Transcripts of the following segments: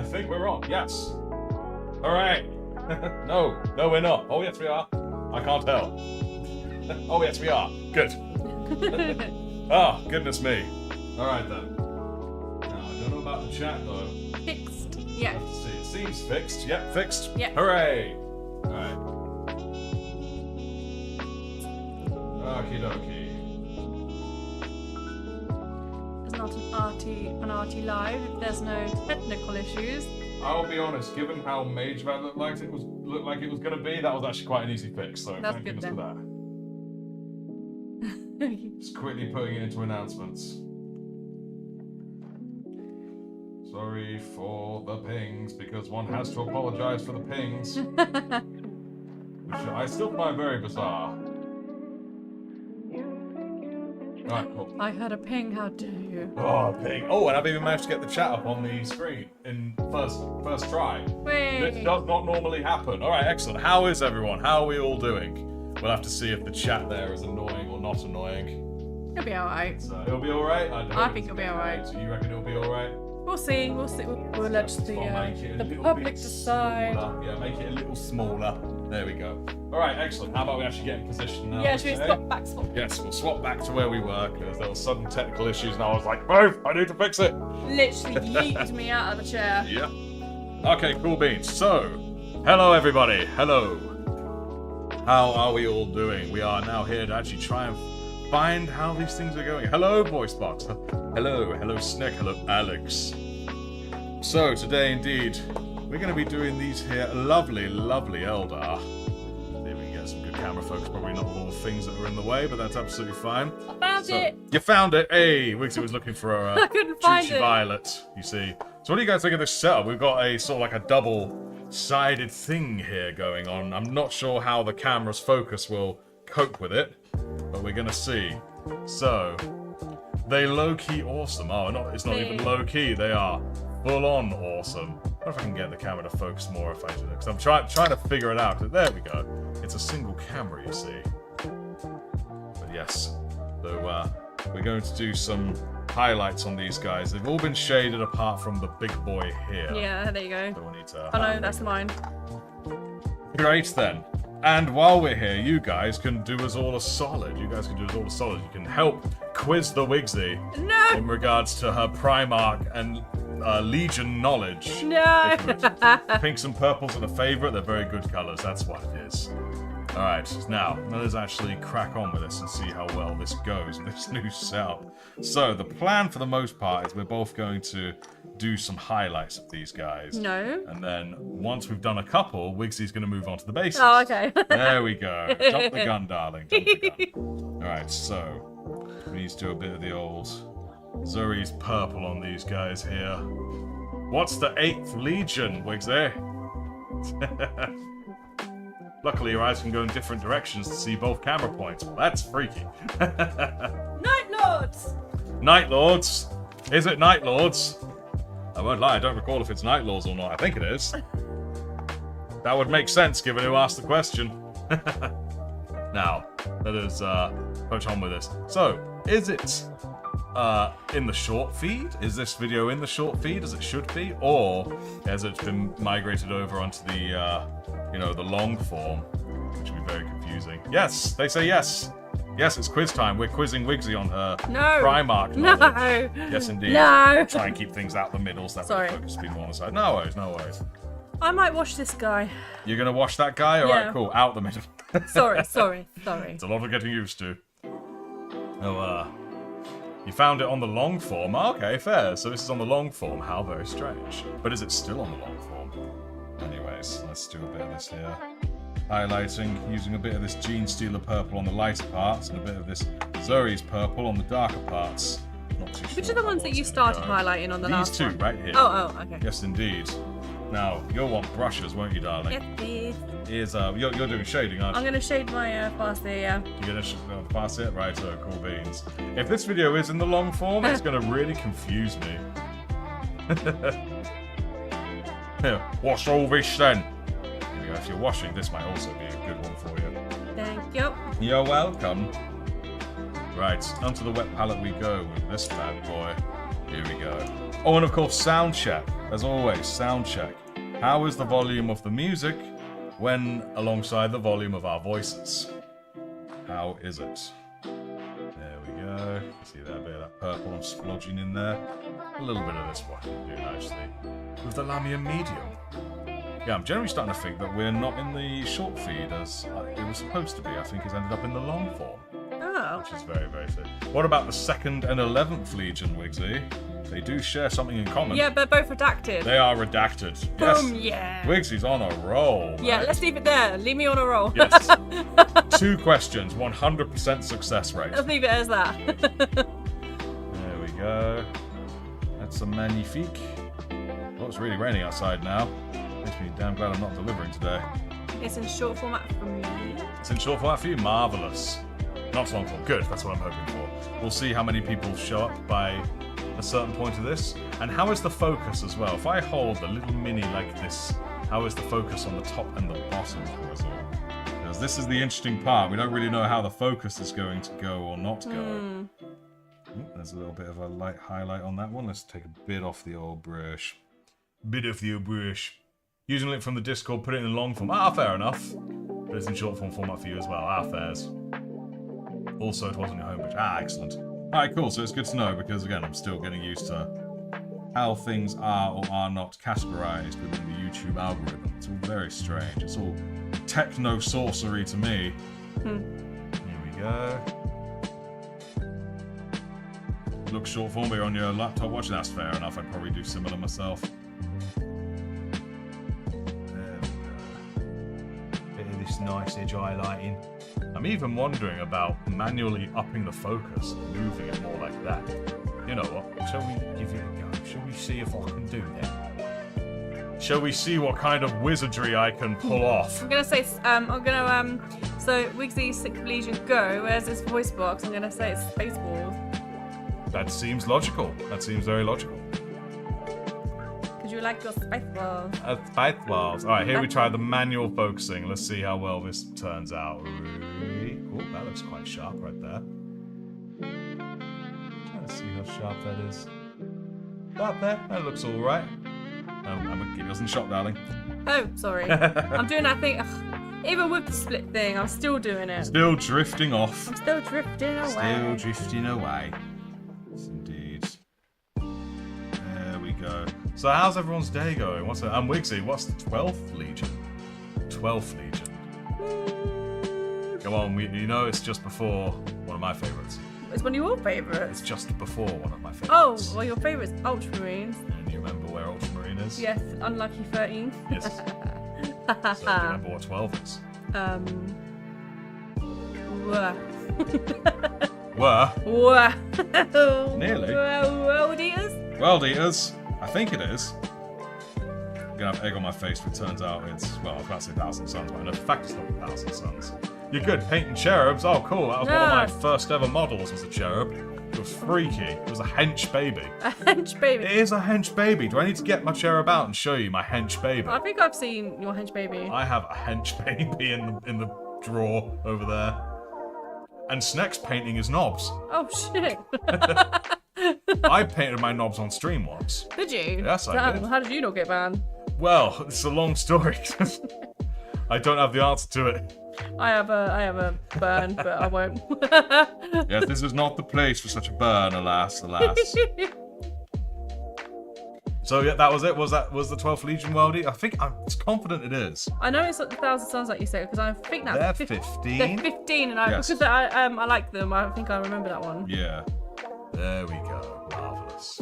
I think we're on. Yes. All right. No, we're not. Oh, yes, we are. I can't tell. Oh, yes, we are. Good. Oh, goodness me. All right, then. Now, I don't know about the chat, though. Fixed. Yeah. Let's see. It seems fixed. Yep, fixed. Yep. Hooray. All right. Okie dokie. It's not an RT live if there's no technical issues. I'll be honest, given how Mage Rat looked like it was going to be, that was actually quite an easy fix, so That's thank good goodness for that. Just quickly putting it into announcements. Sorry for the pings, because one has to apologise for the pings. Which I still find very bizarre. Right, cool. I heard a ping, how dare you? Oh, ping. Oh, and I've even managed to get the chat up on the screen in first try. Wait. This does not normally happen. Alright, excellent. How is everyone? How are we all doing? We'll have to see if the chat there is annoying or not annoying. It'll be alright. So, it'll be alright? I think it'll be alright. So you reckon it'll be alright? We'll see. We'll let the public decide. Smaller. Yeah, make it a little smaller. There we go. Alright, excellent. How about we actually get in position now? Yeah, should we swap back? Yes, we'll swap back to where we were, because there were sudden technical issues and I was like, move! I need to fix it! Literally yeeted me out of the chair. Yeah. Okay, cool beans. So, hello everybody. Hello. How are we all doing? We are now here to actually try and find how these things are going. Hello, voice box. Hello, Snick. Hello, Alex. So, today indeed, we're going to be doing these here lovely Eldar. See if we can get some good camera focus. Probably not all the things that are in the way, but that's absolutely fine. I found it! You found it! Hey! Wiggzy was looking for a I couldn't find it. Violet, you see. So what do you guys think of this setup? We've got a sort of like a double-sided thing here going on. I'm not sure how the camera's focus will cope with it, but we're going to see. So, they low-key awesome. Oh, it's not even low-key. They are full-on awesome. I wonder if I can get the camera to focus more if I do it, because I'm trying to figure it out. There we go. It's a single camera, you see. But yes, so we're going to do some highlights on these guys. They've all been shaded apart from the big boy here. Yeah, there you go. So we'll need to oh no, that's mine. Great then. And while we're here, you guys can do us all a solid. You can help quiz the Wiggzy in regards to her Primarch and Legion knowledge. No! Pinks and purples are the favourite. They're very good colours. That's what it is. Alright, now, let's actually crack on with this and see how well this goes in this new setup. So, the plan for the most part is we're both going to do some highlights of these guys. No. And then, once we've done a couple, Wiggsy's going to move on to the basics. Oh, okay. There we go. Jump the gun, darling. Jump the gun. Alright, so, we need to do a bit of the old Zuri's purple on these guys here. What's the 8th Legion, Wiggzy? Luckily, your eyes can go in different directions to see both camera points. Well, that's freaky. Night Lords! Night Lords? Is it Night Lords? I won't lie, I don't recall if it's Night Lords or not. I think it is. That would make sense given who asked the question. Now, let us push on with this. So, is it in the short feed? Is this video in the short feed as it should be? Or has it been migrated over onto the, the long form? Which would be very confusing. Yes, they say yes. Yes, it's quiz time. We're quizzing Wiggzy on her Primarch knowledge. No. Yes, indeed. No. Try and keep things out the middle so that the focus will be more on the side. No worries. I might watch this guy. You're going to watch that guy? Alright, cool. Out the middle. Sorry. It's a lot of getting used to. Oh, you found it on the long form? Okay, fair. So this is on the long form. How very strange. But is it still on the long form? Anyways, let's do a bit of this here. Highlighting, using a bit of this Gene Stealer purple on the lighter parts and a bit of this Zuri's purple on the darker parts. Not too sure. Which are the ones that you started highlighting on the last one? These two right here. Oh, okay. Yes, indeed. Now, you'll want brushes, won't you, darling? Yes, please. Here's, you're doing shading, aren't you? I'm going to shade my fast there, yeah. You're going to pass it? Right, so cool beans. If this video is in the long form, it's going to really confuse me. Here, wash all this then. Here we go. If you're washing, this might also be a good one for you. Thank you. You're welcome. Right, onto the wet palette we go with this bad boy. Here we go. Oh, and of course, sound check. As always, sound check. How is the volume of the music when alongside the volume of our voices? How is it? There we go. See that bit of that purple and splodging in there? A little bit of this what I can do nicely. With the Lamium medium. Yeah, I'm generally starting to think that we're not in the short feed as it was supposed to be. I think it's ended up in the long form. Oh. Which is very, very sick. What about the 2nd and 11th Legion, Wiggzy? They do share something in common. Yeah, they're both redacted. They are redacted. Boom, Yes. yeah. Wigsy's on a roll. Yeah, mate. let's leave it there. Leave me on a roll. Yes. 2 questions, 100% success rate. Let's leave it as that. There we go. That's a magnifique. Oh, it's really raining outside now. Makes me damn glad I'm not delivering today. It's in short format for me. It's in short format for you? Marvellous. Not long form. Good, that's what I'm hoping for. We'll see how many people show up by a certain point of this. And how is the focus as well? If I hold a little mini like this, how is the focus on the top and the bottom of us all? Because this is the interesting part. We don't really know how the focus is going to go or not go. Ooh, there's a little bit of a light highlight on that one. Let's take a bit off the old brush. Bit of the old brush. Using a link from the Discord, put it in long form. Ah, fair enough. But it's in short form format for you as well. Ah, fairs. Also, it wasn't your homepage. Ah, excellent. Alright, cool. So it's good to know because, again, I'm still getting used to how things are or are not categorized within the YouTube algorithm. It's all very strange. It's all techno-sorcery to me. Here we go. Looks short form, but you're on your laptop watching. That's fair enough. I'd probably do similar myself. There we go. Bit of this nice edge highlighting. I'm even wondering about manually upping the focus and moving it more like that. You know what? Shall we give it a go? Shall we see if I can do that? Shall we see what kind of wizardry I can pull off? I'm gonna say, so Wiggzy 6th Legion go, where's this voice box? I'm gonna say it's Spaceballs. That seems logical. That seems very logical. Because you like your Spaceballs. Spaceballs. Alright, here we try the manual focusing. Let's see how well this turns out. Oh, that looks quite sharp right there. Trying to see how sharp that is. About there. That looks alright. I'm gonna keep us in shot, darling. Oh, sorry. I'm doing that thing. Ugh. Even with the split thing, I'm still doing it. Still drifting off. I'm still drifting away. Still drifting away. Yes, indeed. There we go. So how's everyone's day going? I'm Wiggzy. What's the 12th Legion? 12th Legion. Come on, you know it's just before one of my favourites. It's one of your favourites. It's just before one of my favourites. Oh, well, your favourite is Ultramarines. And you remember where Ultramarine is? Yes, unlucky 13. Yes. So do you remember what 12 is? Wah. Were? Wah. Nearly. World Eaters? World Eaters. I think it is. I'm gonna have egg on my face if it turns out it's, well, I was about to say 1,000 Suns, but in fact it's not 1,000 Suns. You're good, painting cherubs. Oh, cool. That was one of my first ever models was a cherub. It was freaky. It was a hench baby. A hench baby. It is a hench baby. Do I need to get my cherub out and show you my hench baby? I think I've seen your hench baby. I have a hench baby in the drawer over there. And Sneck's painting his knobs. Oh, shit. I painted my knobs on stream once. Did you? Yes, I did. How did you not get banned? Well, it's a long story. I don't have the answer to it. I have a burn, but I won't. Yes, this is not the place for such a burn, alas, alas. So yeah, that was it. Was the 12th Legion Worldie? I think I'm confident it is. I know it's like the 1,000 Suns, like you said, because I think that's They're 15. They're 15, and Yes. because I like them. I think I remember that one. Yeah. There we go. Marvelous.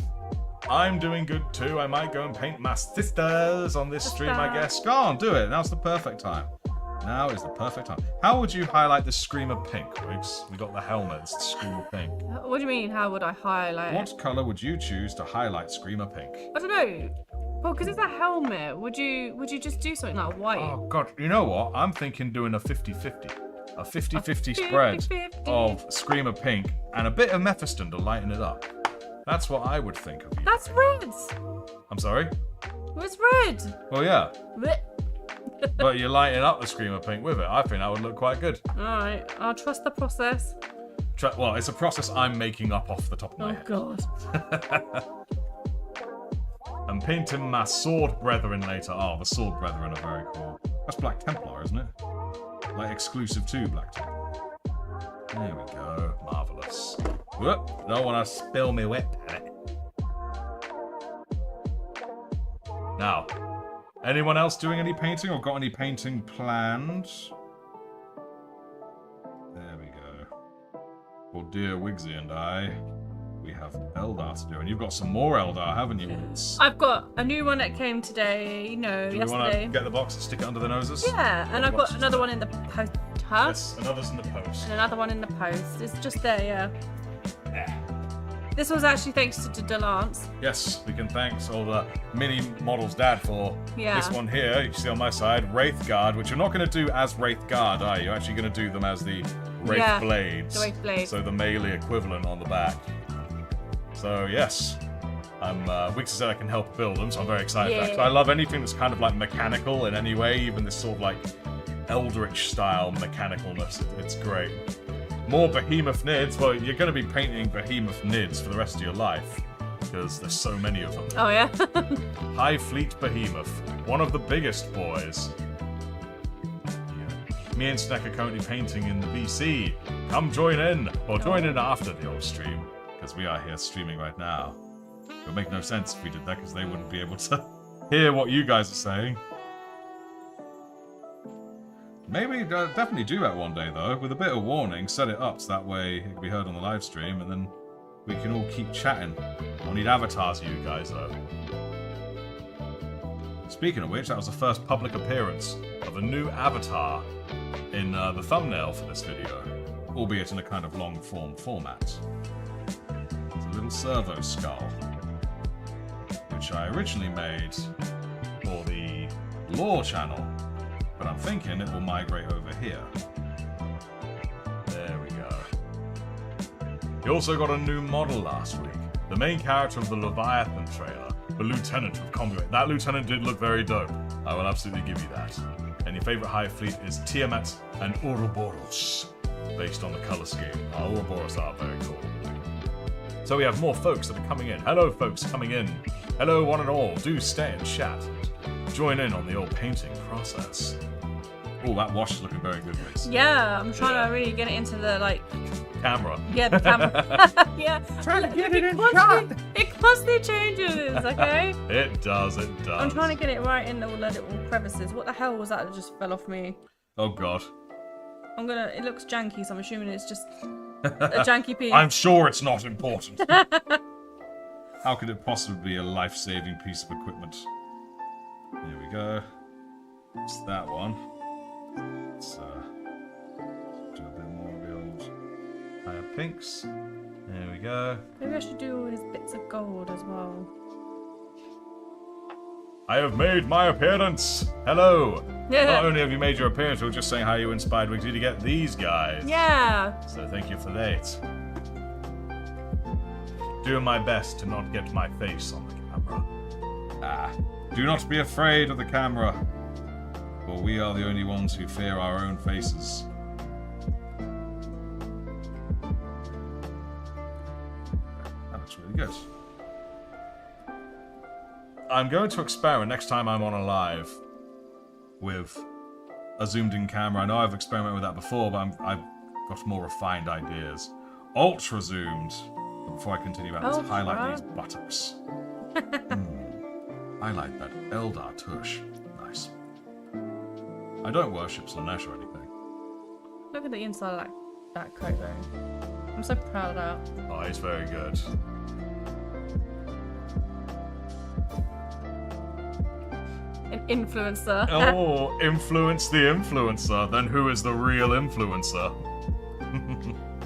I'm doing good too. I might go and paint my sisters on this stream, I guess. Go on, do it. Now's the perfect time. Now is the perfect time. How would you highlight the Screamer Pink, Wiggs? We got the helmet. It's the Screamer Pink. What do you mean? How would I highlight? What colour would you choose to highlight Screamer Pink? I don't know. Well, because it's a helmet. Would you just do something like white? Oh god, you know what? I'm thinking doing a 50-50. A 50-50 spread 50-50. of Screamer Pink and a bit of Mephiston to lighten it up. That's what I would think of you. That's red. I'm sorry? It's red. Well, yeah. Blech. But you're lighting up the Screamer Pink with it. I think that would look quite good. Alright, I'll trust the process. Well, it's a process I'm making up off the top of my Oh head. god. I'm painting my sword brethren later. Oh, the sword brethren are very cool. That's Black Templar, isn't it? Like exclusive to Black Templar. There we go. Marvelous. Whoop. Don't want to spill me wet palette. Now, anyone else doing any painting or got any painting planned? There we go. For dear Wiggzy and I, we have Eldar to do. And you've got some more Eldar, haven't you, Wiggs? I've got a new one that came today, Do you yesterday. want to get the box and stick it under the noses? Yeah, and I've got another one in the post. Yes, another's in the post. And another one in the post. It's just there, yeah. Yeah. This was actually thanks to Delance. Yes, we can thank all the mini models dad for this one here. You see on my side, Wraith Guard, which you're not going to do as Wraith Guard, are you? You're actually going to do them as the Wraith Blades. The Wraith Blades. So the melee equivalent on the back. So yes, Wix said I can help build them, so I'm very excited for that. 'Cause I love anything that's kind of like mechanical in any way, even this sort of like Eldritch style mechanicalness. It's great. More behemoth nids. Well, you're going to be painting behemoth nids for the rest of your life because there's so many of them. Oh yeah. High Fleet Behemoth, one of the biggest boys. Yeah. Me and Snack are currently painting in the VC. Come join in, or join in after the old stream because we are here streaming right now. It would make no sense if we did that because they wouldn't be able to hear what you guys are saying. Maybe definitely do that one day though, with a bit of warning. Set it up so that way it can be heard on the live stream, and then we can all keep chatting. I'll need avatars of you guys though. Speaking of which, that was the first public appearance of a new avatar in the thumbnail for this video, albeit in a kind of long form format. It's a little servo skull, which I originally made for the lore channel. But I'm thinking it will migrate over here. There we go. You also got a new model last week. The main character of the Leviathan trailer, the Lieutenant of Combat. That Lieutenant did look very dope. I will absolutely give you that. And your favourite Hive Fleet is Tiamat and Ouroboros, based on the colour scheme. Ouroboros are very cool. So we have more folks that are coming in. Hello folks coming in. Hello one and all. Do stay and chat. Join in on the old painting process. Oh, that wash is looking very good, Liz. Yeah, I'm trying to really get it into the Camera. Yeah, the camera. Yeah. Trying to get it in shot. It constantly changes, okay? It does, it does. I'm trying to get it right in all the little crevices. What the hell was that just fell off me? Oh god. It looks janky, so I'm assuming it's just a janky piece. I'm sure it's not important. How could it possibly be a life-saving piece of equipment? There we go. It's that one. Let's do a bit more of the old higher pinks. There we go. Maybe I should do all his bits of gold as well. I have made my appearance! Hello! Yeah. Not only have you made your appearance, we were just saying how you inspired Wiggzy to get these guys. Yeah! So thank you for that. Doing my best to not get my face on the camera. Do not be afraid of the camera, for we are the only ones who fear our own faces. That looks really good. I'm going to experiment next time I'm on a live with a zoomed-in camera. I know I've experimented with that before, but I've got more refined ideas. Ultra zoomed. But before I continue, let's highlight these buttocks. Highlight that Eldar tush. Nice. I don't worship Slanesh or anything. Look at the inside of that coat though. I'm so proud of that. Oh, he's very good. An influencer. Oh, influence the influencer. Then who is the real influencer?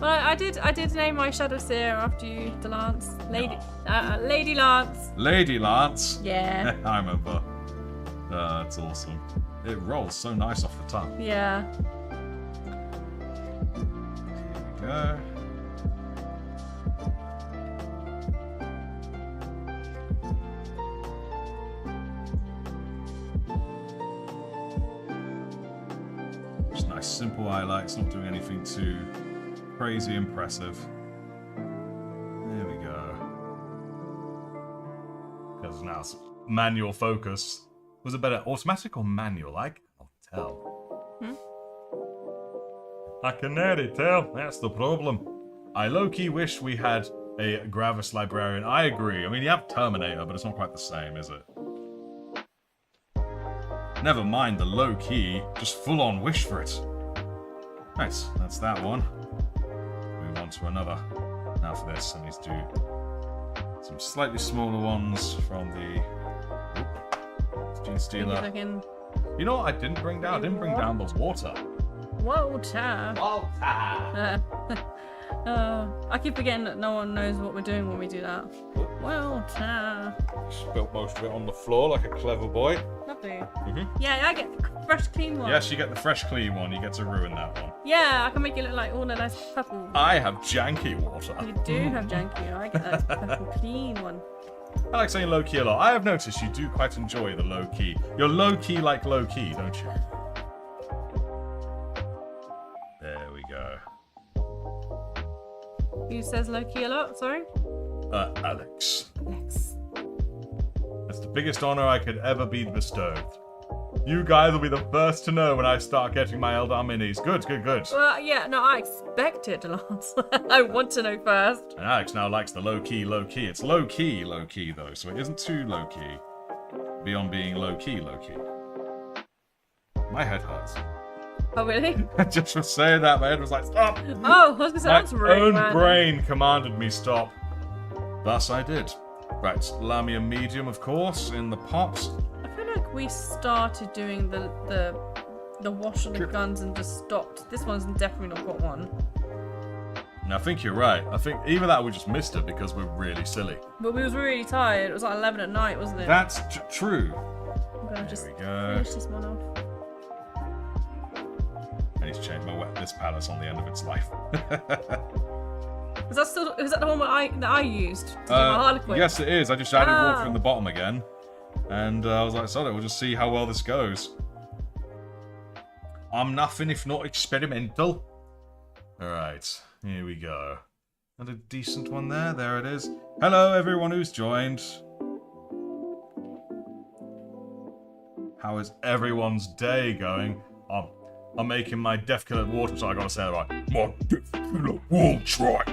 Well, I did name my Shadow Seer after you, Lance. Lady Lance. Lady Lance? Yeah. I remember. That's awesome. It rolls so nice off the tongue. Yeah. Here we go. Just nice simple highlights, not doing anything too crazy impressive. There we go. Because now manual focus. Was it better automatic or manual? I can't tell. I can nearly tell. That's the problem. I low-key wish we had a Gravis Librarian. I agree. I mean, you have Terminator, but it's not quite the same, is it? Never mind the low-key, just full-on wish for it. Right, that's that one. Move on to another. Now for this, I need to do some slightly smaller ones from the Gene Stealer. You know what I didn't bring down? I didn't bring down the water. Water. I keep forgetting that no one knows what we're doing when we do that. Water. Spilt most of it on the floor like a clever boy. Lovely. Yeah, I get the fresh, clean one. Yes, you get the fresh, clean one. You get to ruin that one. Yeah, I can make it look like all the nice purple. I have janky water. You do have janky. I get that purple, clean one. I like saying low-key a lot. I have noticed you do quite enjoy the low-key. You're low-key like low-key, don't you? There we go. Who says low-key a lot? Sorry? Alex. Alex. That's the biggest honor I could ever be bestowed. You guys will be the first to know when I start getting my Eldar minis. Good, good, good. Well, yeah, no, I expect it, Lance. I want to know first. And Alex now likes the low-key, low-key. It's low-key, low-key, though, so it isn't too low-key. Beyond being low-key, low-key. My head hurts. Oh, really? Just for saying that, my head was like, stop! Oh, I was going to say, that's My rude, own man. brain commanded me stop. Thus I did. Right, allow me a medium, of course, in the pot. I feel like we started doing the wash of the guns and just stopped. This one's definitely not got one. And I think you're right. I think either that or we just missed it because we're really silly. But we was really tired. It was like 11 at night, wasn't it? That's true. I'm going to just we go. finish this one off. I need to change this palace on the end of its life. Was that the one that I used to do my Harlequin? Yes, it is. I just added water in the bottom again. And I was like, sorry, we'll just see how well this goes. I'm nothing if not experimental. Alright, here we go. And a decent one there. There it is. Hello, everyone who's joined. How is everyone's day going? I'm making my Death Killer water, so I gotta say it right. My Death Killer wall tripe.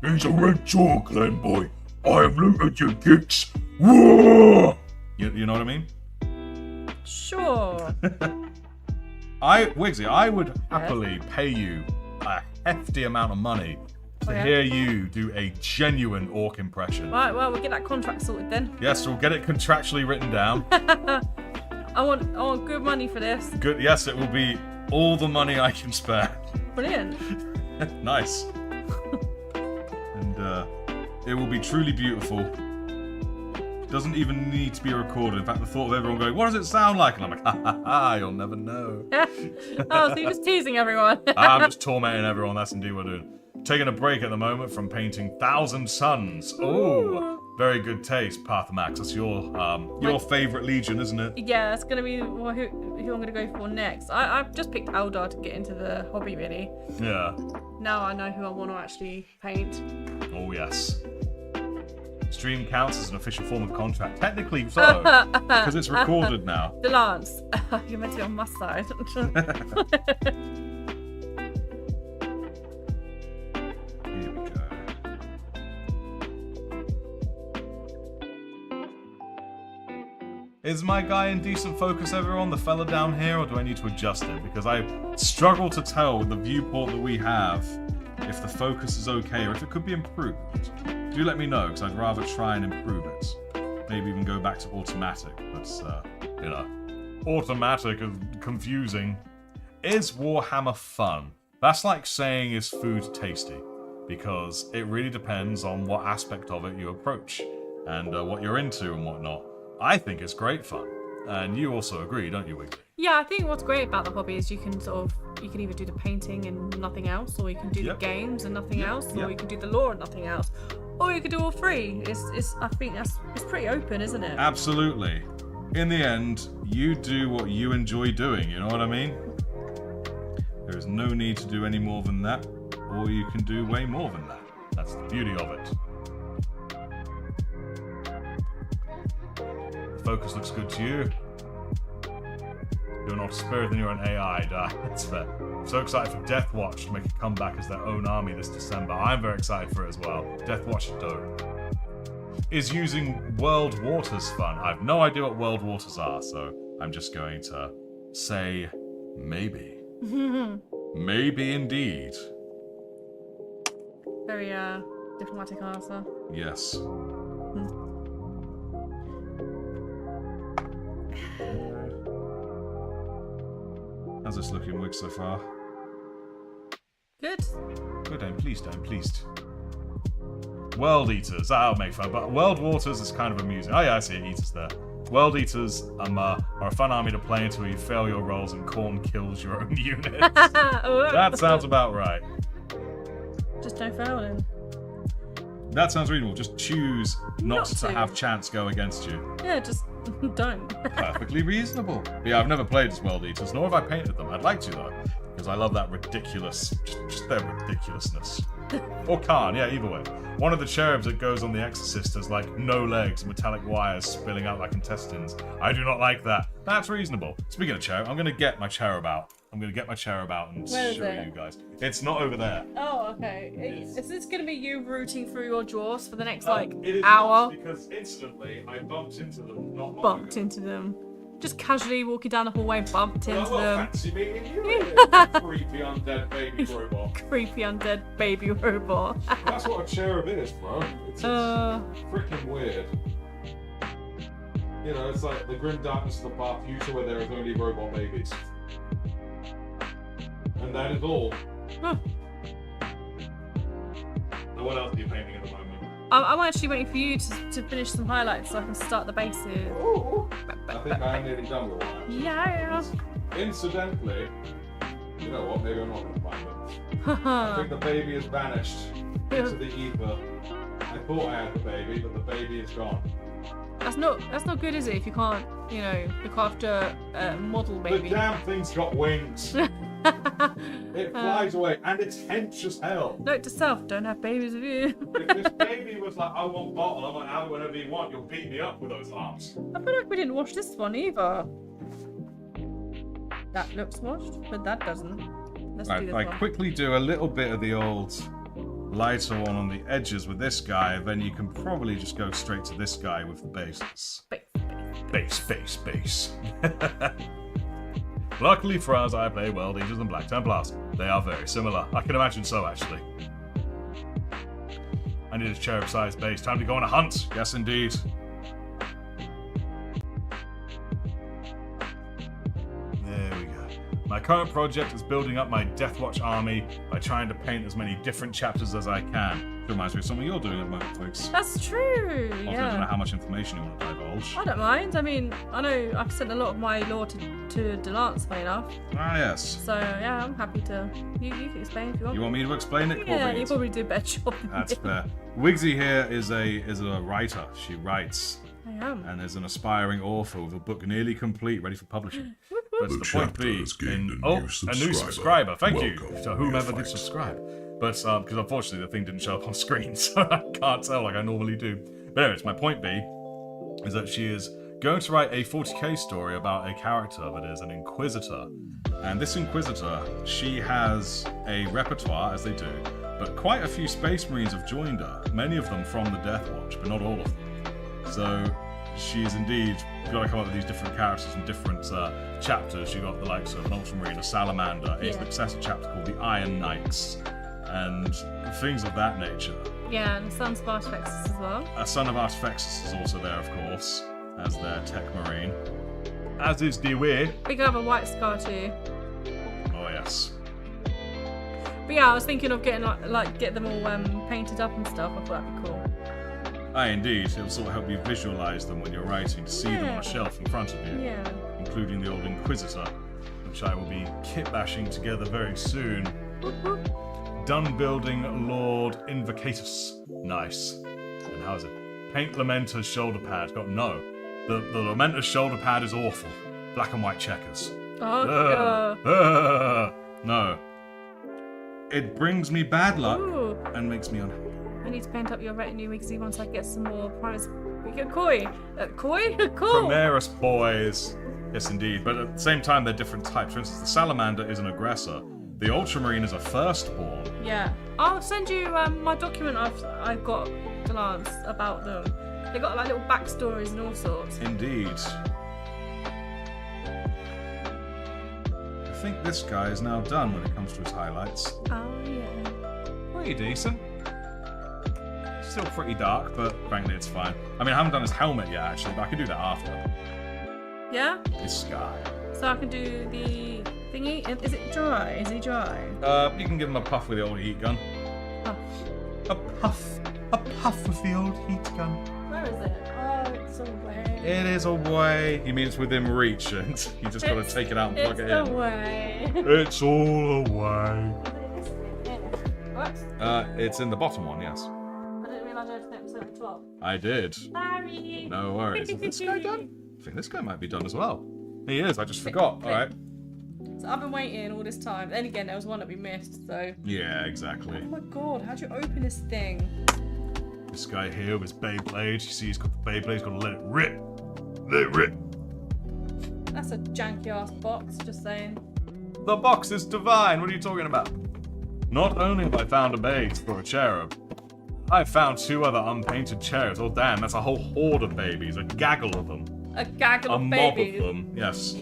He's a red jaw, Glen boy. I have looted your kicks. Whoa! You know what I mean? Sure. Wiggzy, I would happily pay you a hefty amount of money to hear you do a genuine orc impression. Right, well, we'll get that contract sorted then. Yes, we'll get it contractually written down. I want good money for this. Good. Yes, it will be all the money I can spare. Brilliant. Nice. And it will be truly beautiful. Doesn't even need to be recorded. In fact, the thought of everyone going, what does it sound like? And I'm like, ha ha ha, you'll never know. Oh, so you're just teasing everyone. I'm just tormenting everyone. That's indeed what we're doing. Taking a break at the moment from painting Thousand Suns. Oh, very good taste, Pathamax. That's your favourite legion, isn't it? Yeah, it's going to be who I'm going to go for next. I've just picked Eldar to get into the hobby, really. Yeah. Now I know who I want to actually paint. Oh, yes. Stream counts as an official form of contract. Technically so, because it's recorded now. The Lance, you're meant to be on my side. Here we go. Is my guy in decent focus, everyone? The fella down here, or do I need to adjust it? Because I struggle to tell with the viewport that we have if the focus is okay or if it could be improved. Do let me know, because I'd rather try and improve it. Maybe even go back to automatic, but, you know, automatic is confusing. Is Warhammer fun? That's like saying, is food tasty? Because it really depends on what aspect of it you approach, and what you're into and whatnot. I think it's great fun, and you also agree, don't you, Wiggly? Yeah, I think what's great about the hobby is you can either do the painting and nothing else, or you can do the games and nothing else, or you can do the lore and nothing else. Or you could do all three. I think it's pretty open, isn't it? Absolutely. In the end, you do what you enjoy doing, you know what I mean? There is no need to do any more than that, or you can do way more than that. That's the beauty of it. focus looks good to you. You're not a spirit, then you're an AI. That's fair. I'm so excited for Death Watch to make a comeback as their own army this December. I'm very excited for it as well. Death Watch is dope. Is using World Waters fun? I have no idea what World Waters are, so I'm just going to say maybe. Maybe indeed. Very diplomatic answer. Yes. How's this looking, Wig, so far? Good. Good, I'm pleased, I'm pleased. World Eaters, that'll make fun, but World Waters is kind of amusing. Oh yeah, I see it, Eaters there. World Eaters are a fun army to play until you fail your rolls and Khorne kills your own units. That sounds about right. Just don't fail then. That sounds reasonable. Just choose not to have chance go against you. Yeah, just don't. Perfectly reasonable. But yeah, I've never played as World Eaters, nor have I painted them. I'd like to though, because I love that ridiculous, just their ridiculousness. Or Khan, yeah, either way. One of the cherubs that goes on the Exorcist has like no legs, metallic wires spilling out like intestines. I do not like that. That's reasonable. Speaking of cherub, I'm going to get my cherub out. I'm going to get my cherub out and show you guys. It's not over there. Oh, okay. Is this going to be you rooting through your drawers for the next like it is hour? Because instantly I bumped into them. Not Bumped into them. Just casually walking down the hallway, bumped into them. Fancy meeting you, creepy undead baby robot. Creepy undead baby robot. That's what a cherub is, bro. It's freaking weird. You know, it's like the grim darkness of the path, usually where there is only robot babies. And that is all. Huh. Now, what else are you painting at the moment? I'm actually waiting for you to finish some highlights so I can start the bases. Ooh. I think I am nearly done with one. Yeah. Incidentally, you know what? Maybe I'm not going to find them. I think the baby has vanished into the ether. I thought I had the baby, but the baby is gone. That's not good, is it? If you can't, you know, look after a model baby. The damn thing's got wings. It flies away, and it's hench as hell. Note to self: don't have babies with you. If this baby was like, I want bottle, I'm like, have it whenever you want. You'll beat me up with those arms. I feel like we didn't wash this one either. That looks washed, but that doesn't. Let's do this I one. quickly do a little bit of the old lighter one on the edges with this guy, then you can probably just go straight to this guy with the bases. Base. Luckily for us, I play World Eaters and Black Templars. They are very similar. I can imagine so, actually. I need a cherub-sized base. Time to go on a hunt. Yes, indeed. There we go. My current project is building up my Deathwatch army by trying to paint as many different chapters as I can. It reminds me of something you're doing at the moment, folks. That's true. I don't know how much information you want to divulge. I don't mind. I mean, I know I've sent a lot of my lore to Delance, funny enough. Ah, yes. So yeah, I'm happy to. You can explain if you want. You want me to explain it? Yeah, you probably do a better job than That's me. fair. Wiggzy here is a writer. She writes. I am. And is an aspiring author with a book nearly complete, ready for publishing. But the point chapter being, has gained a new subscriber. Thank you to whomever did fight. subscribe. But because unfortunately the thing didn't show up on screen, so I can't tell like I normally do. But anyways, my point B is that she is going to write a 40k story about a character that is an Inquisitor. And this Inquisitor, she has a repertoire, as they do, but quite a few Space Marines have joined her, many of them from the Death Watch, but not all of them. So she's indeed got to come up with these different characters from different chapters. You got the likes of an Ultramarine, a Salamander, a successor chapter called the Iron Knights, and things of that nature. Yeah, and Sons of Artifexus as well. A Son of Artifexus is also there, of course, as their Tech Marine. As is Dewey. We could have a White Scar too. Oh yes. But yeah, I was thinking of getting get them all painted up and stuff. I thought that'd be cool. Aye, indeed. It'll sort of help you visualise them when you're writing, to see them on a shelf in front of you. Yeah. Including the old Inquisitor, which I will be kit bashing together very soon. Done building Lord Invocatus. Nice. And how's it? Paint Lamenter's shoulder pad. Got no. The Lamenter's shoulder pad is awful. Black and white checkers. No. It brings me bad luck and makes me unhappy. I need to paint up your retinue, Wiggzy, once I get some more We get koi. Koi? Cool. Primaris boys. Yes, indeed. But at the same time, they're different types. For instance, the salamander is an aggressor. The ultramarine is a firstborn. Yeah. I'll send you my document I've got glance about them. They got like little backstories and all sorts. Indeed. I think this guy is now done when it comes to his highlights. Oh yeah. Pretty decent. Still pretty dark, but frankly it's fine. I mean, I haven't done his helmet yet actually, but I can do that after. Yeah? His sky. So I can do the thingy. Is it dry? Is he dry? You can give him a puff with the old heat gun. Oh. A puff with the old heat gun. Where is it? Oh, it's away. It is away. He means within reach, and you just got to take it out and plug it in. It's away. It's all away. What? It's in the bottom one, yes. I didn't realise I had to put it at the top. I did. Sorry. No worries. Is this guy done? I think this guy might be done as well. He is. I just forgot. All right. So I've been waiting all this time. Then again, there was one that we missed. So. Yeah, exactly. Oh my god! How'd you open this thing? This guy here with his Beyblade. You see, he's got the Beyblade. He's got to let it rip. Let it rip. That's a janky ass box. Just saying. The box is divine. What are you talking about? Not only have I found a base for a cherub, I've found 2 other unpainted cherubs. Oh damn, that's a whole horde of babies. A gaggle of them. A gaggle of mob babies. of them, yes.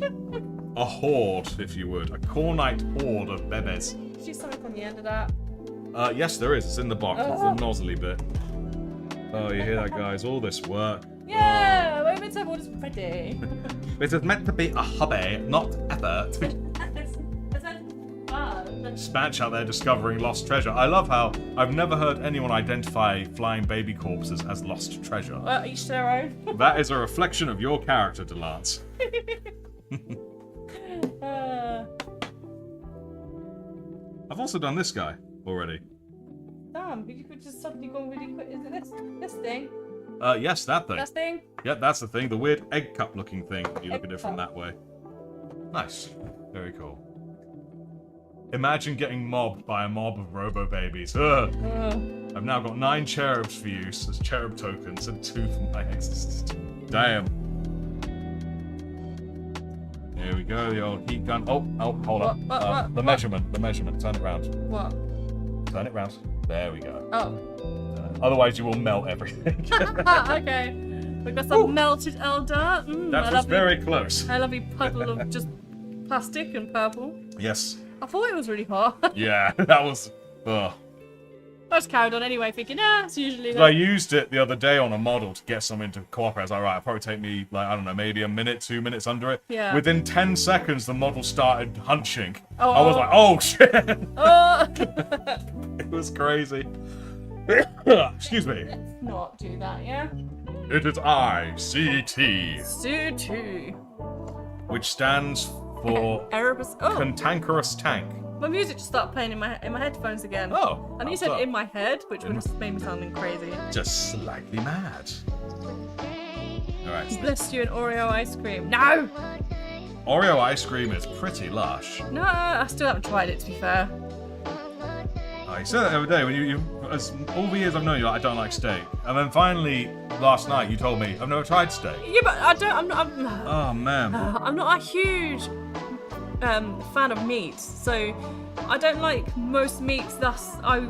A horde, if you would. A Cornite horde of bebes. Did you something on the end of that? Yes, there is. It's in the box. It's the nozzly bit. Oh, you hear that, guys? All this work. Yeah, we're meant to have all this ready. This is meant to be a hobby, not effort. Spanch out there discovering lost treasure. I love how I've never heard anyone identify flying baby corpses as lost treasure. Well, each their own. That is a reflection of your character, Delance. I've also done this guy already. Damn, you could just suddenly go really quick. Is it this thing? Yes, that thing. That thing? Yeah, that's the thing. The weird egg cup looking thing. You look at it from that way. Nice. Very cool. Imagine getting mobbed by a mob of robo babies. I've now got 9 cherubs for use as cherub tokens and 2 for my exorcist. Damn. Here we go, the old heat gun. Oh, hold on. What? The measurement. Turn it round. What? Turn it round. There we go. Oh. Otherwise, you will melt everything. Okay. We've got some melted Eldar. That was very close. A lovely puddle of just plastic and purple. Yes. I thought it was really hot. Yeah, that was... Ugh. I just carried on anyway, thinking, it's usually... I used it the other day on a model to get something to cooperate. I was like, right, it'll probably take me, like, I don't know, maybe a minute, 2 minutes under it. Yeah. Within 10 seconds, the model started hunching. Oh. I was like, oh, shit. Oh. It was crazy. Excuse me. Let's not do that, yeah? It is ICT, C2. which stands for Erebus. Oh, Cantankerous Tank. my music just started playing in my headphones again. Oh. And you how's said that? in my head, which would have made me sounding crazy. Just slightly mad. Alright. Bless you an Oreo ice cream. No! Oreo ice cream is pretty lush. No, I still haven't tried it, to be fair. Oh, you said that the other day when you as all the years I've known you, like, I don't like steak, and then finally last night you told me I've never tried steak. Yeah, but I don't. I'm not. Oh man. I'm not a huge fan of meat, so I don't like most meats. Thus, I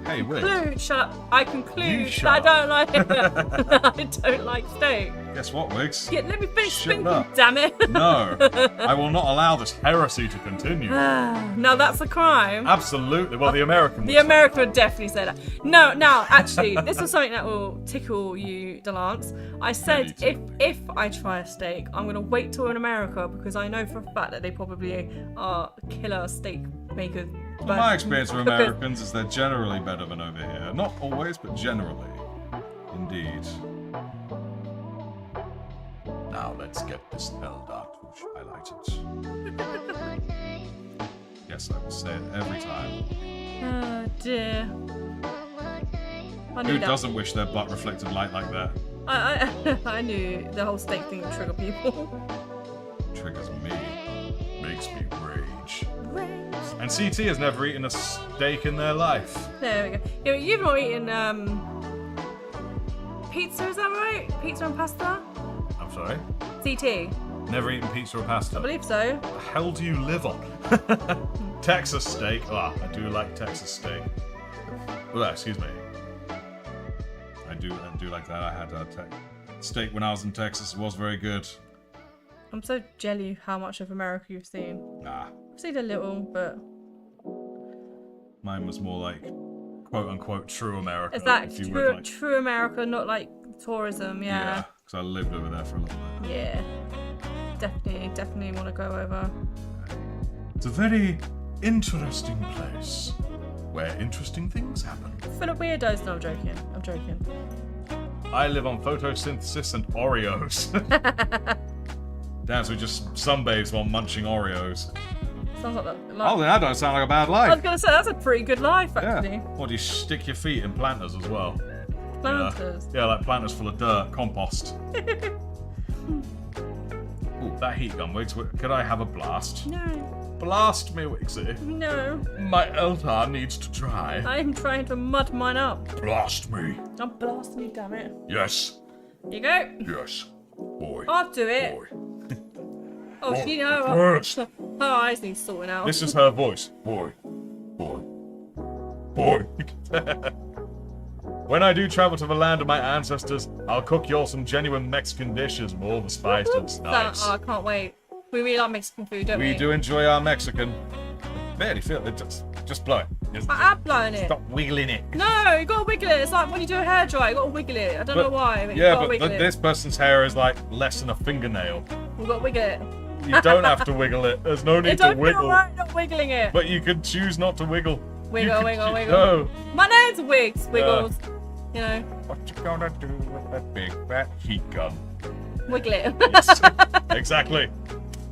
Hey, Wick. conclude. Shut up. I conclude shut that I don't like. I don't like steak. Guess what, Wiggs? Yeah, let me finish Shut speaking. up. Damn it. No, I will not allow this heresy to continue. Now that's a crime. Absolutely. Well, the American. The American would definitely say that. No, now actually, this is something that will tickle you, Delance. I said if I try a steak, I'm gonna wait till in America because I know for a fact that they probably are killer steak makers. Well, my experience with Americans is they're generally better than over here. Not always, but generally. Indeed. Now let's get this Eldar touche highlighted. Yes, I will say it every time. Oh dear. Who doesn't wish their butt reflected light like that? I knew the whole steak thing would trigger people. Triggers me. Makes me rage. Rage. And CT has never eaten a steak in their life. There we go. Yeah, but you've not eaten pizza, is that right? Pizza and pasta? I'm sorry? CT. Never eaten pizza or pasta. I believe so. What the hell do you live on? Texas steak. Ah, I do like Texas steak. Oh, excuse me. I do like that. I had steak when I was in Texas. It was very good. I'm so jelly how much of America you've seen. Nah. I've seen a little, but... Mine was more like, quote-unquote, true America. Is that if you true, would, like... true America, not like tourism, yeah. Yeah, because I lived over there for a little bit. Yeah. Definitely want to go over. It's a very interesting place where interesting things happen. Full of weirdos. No, I'm joking. I live on photosynthesis and Oreos. Damn, so we just sunbathes while munching Oreos. Sounds like that. Oh, that don't sound like a bad I life. was gonna say that's a pretty good life, actually. Yeah. Or do you stick your feet in planters as well? Planters. Yeah, like planters full of dirt, compost. Ooh, that heat gun, Wiggs. Could I have a blast? No. Blast me, Wiggsy. No. My Eldar needs to try. I'm trying to mud mine up. Blast me. I'm blasting you, damn it. Yes. Here you go. Yes. Boy. I'll do it. Boy. Oh, Boy. you know. First. Her eyes need sorting out. This is her voice. Boy. Boy. Boy. When I do travel to the land of my ancestors, I'll cook you all some genuine Mexican dishes with all the spices. Nice. Oh, I can't wait. We really like Mexican food, don't we? We do enjoy our Mexican. Barely feel it. Just blow it. Just I am blowing it. stop wiggling it. No, you gotta wiggle it. It's like when you do a hair dry, you gotta wiggle it. I don't know why, but you yeah, gotta but wiggle it. this person's hair is like less than a fingernail. You gotta wiggle it. You don't have to wiggle it. There's no need It to don't feel wiggle. right not wiggling it. But you can choose not to wiggle. Wiggle, wiggle, wiggle. No. My name's Wigs. Wiggles. You know, What you gonna do with that big fat heat gun? wiggle it. Yes. Exactly.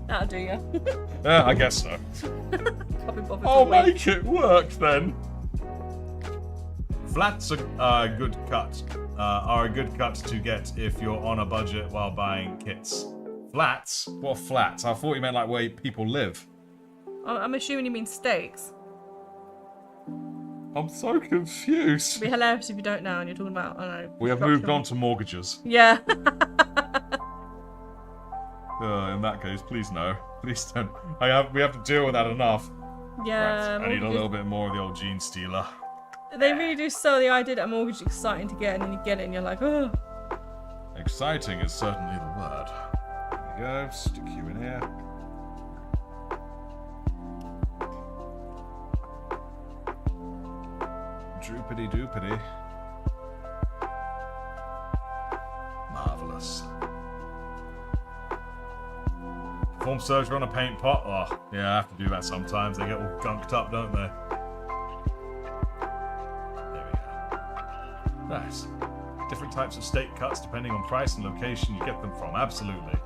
That'll do you. Yeah, I guess so. Copy Bob I'll with a wig. make it work then. Flats are a good cut. Are a good cut to get if you're on a budget while buying kits. Flats? What flats? I thought you meant like where people live. I'm assuming you mean steaks. I'm so confused. It'd be hilarious if you don't know and you're talking about, I don't know. We have moved on to mortgages. Yeah. In that case, please no. Please don't. We have to deal with that enough. Yeah. Right, I need a little bit more of the old gene stealer. They really do sell the idea that a mortgage is exciting to get, and then you get it and you're like, oh. Exciting is certainly the word. There we go. Stick you in here. Droopity doopity. Marvellous. Perform surgery on a paint pot? Oh, yeah, I have to do that sometimes. They get all gunked up, don't they? There we go. Nice. Different types of steak cuts depending on price and location you get them from. Absolutely.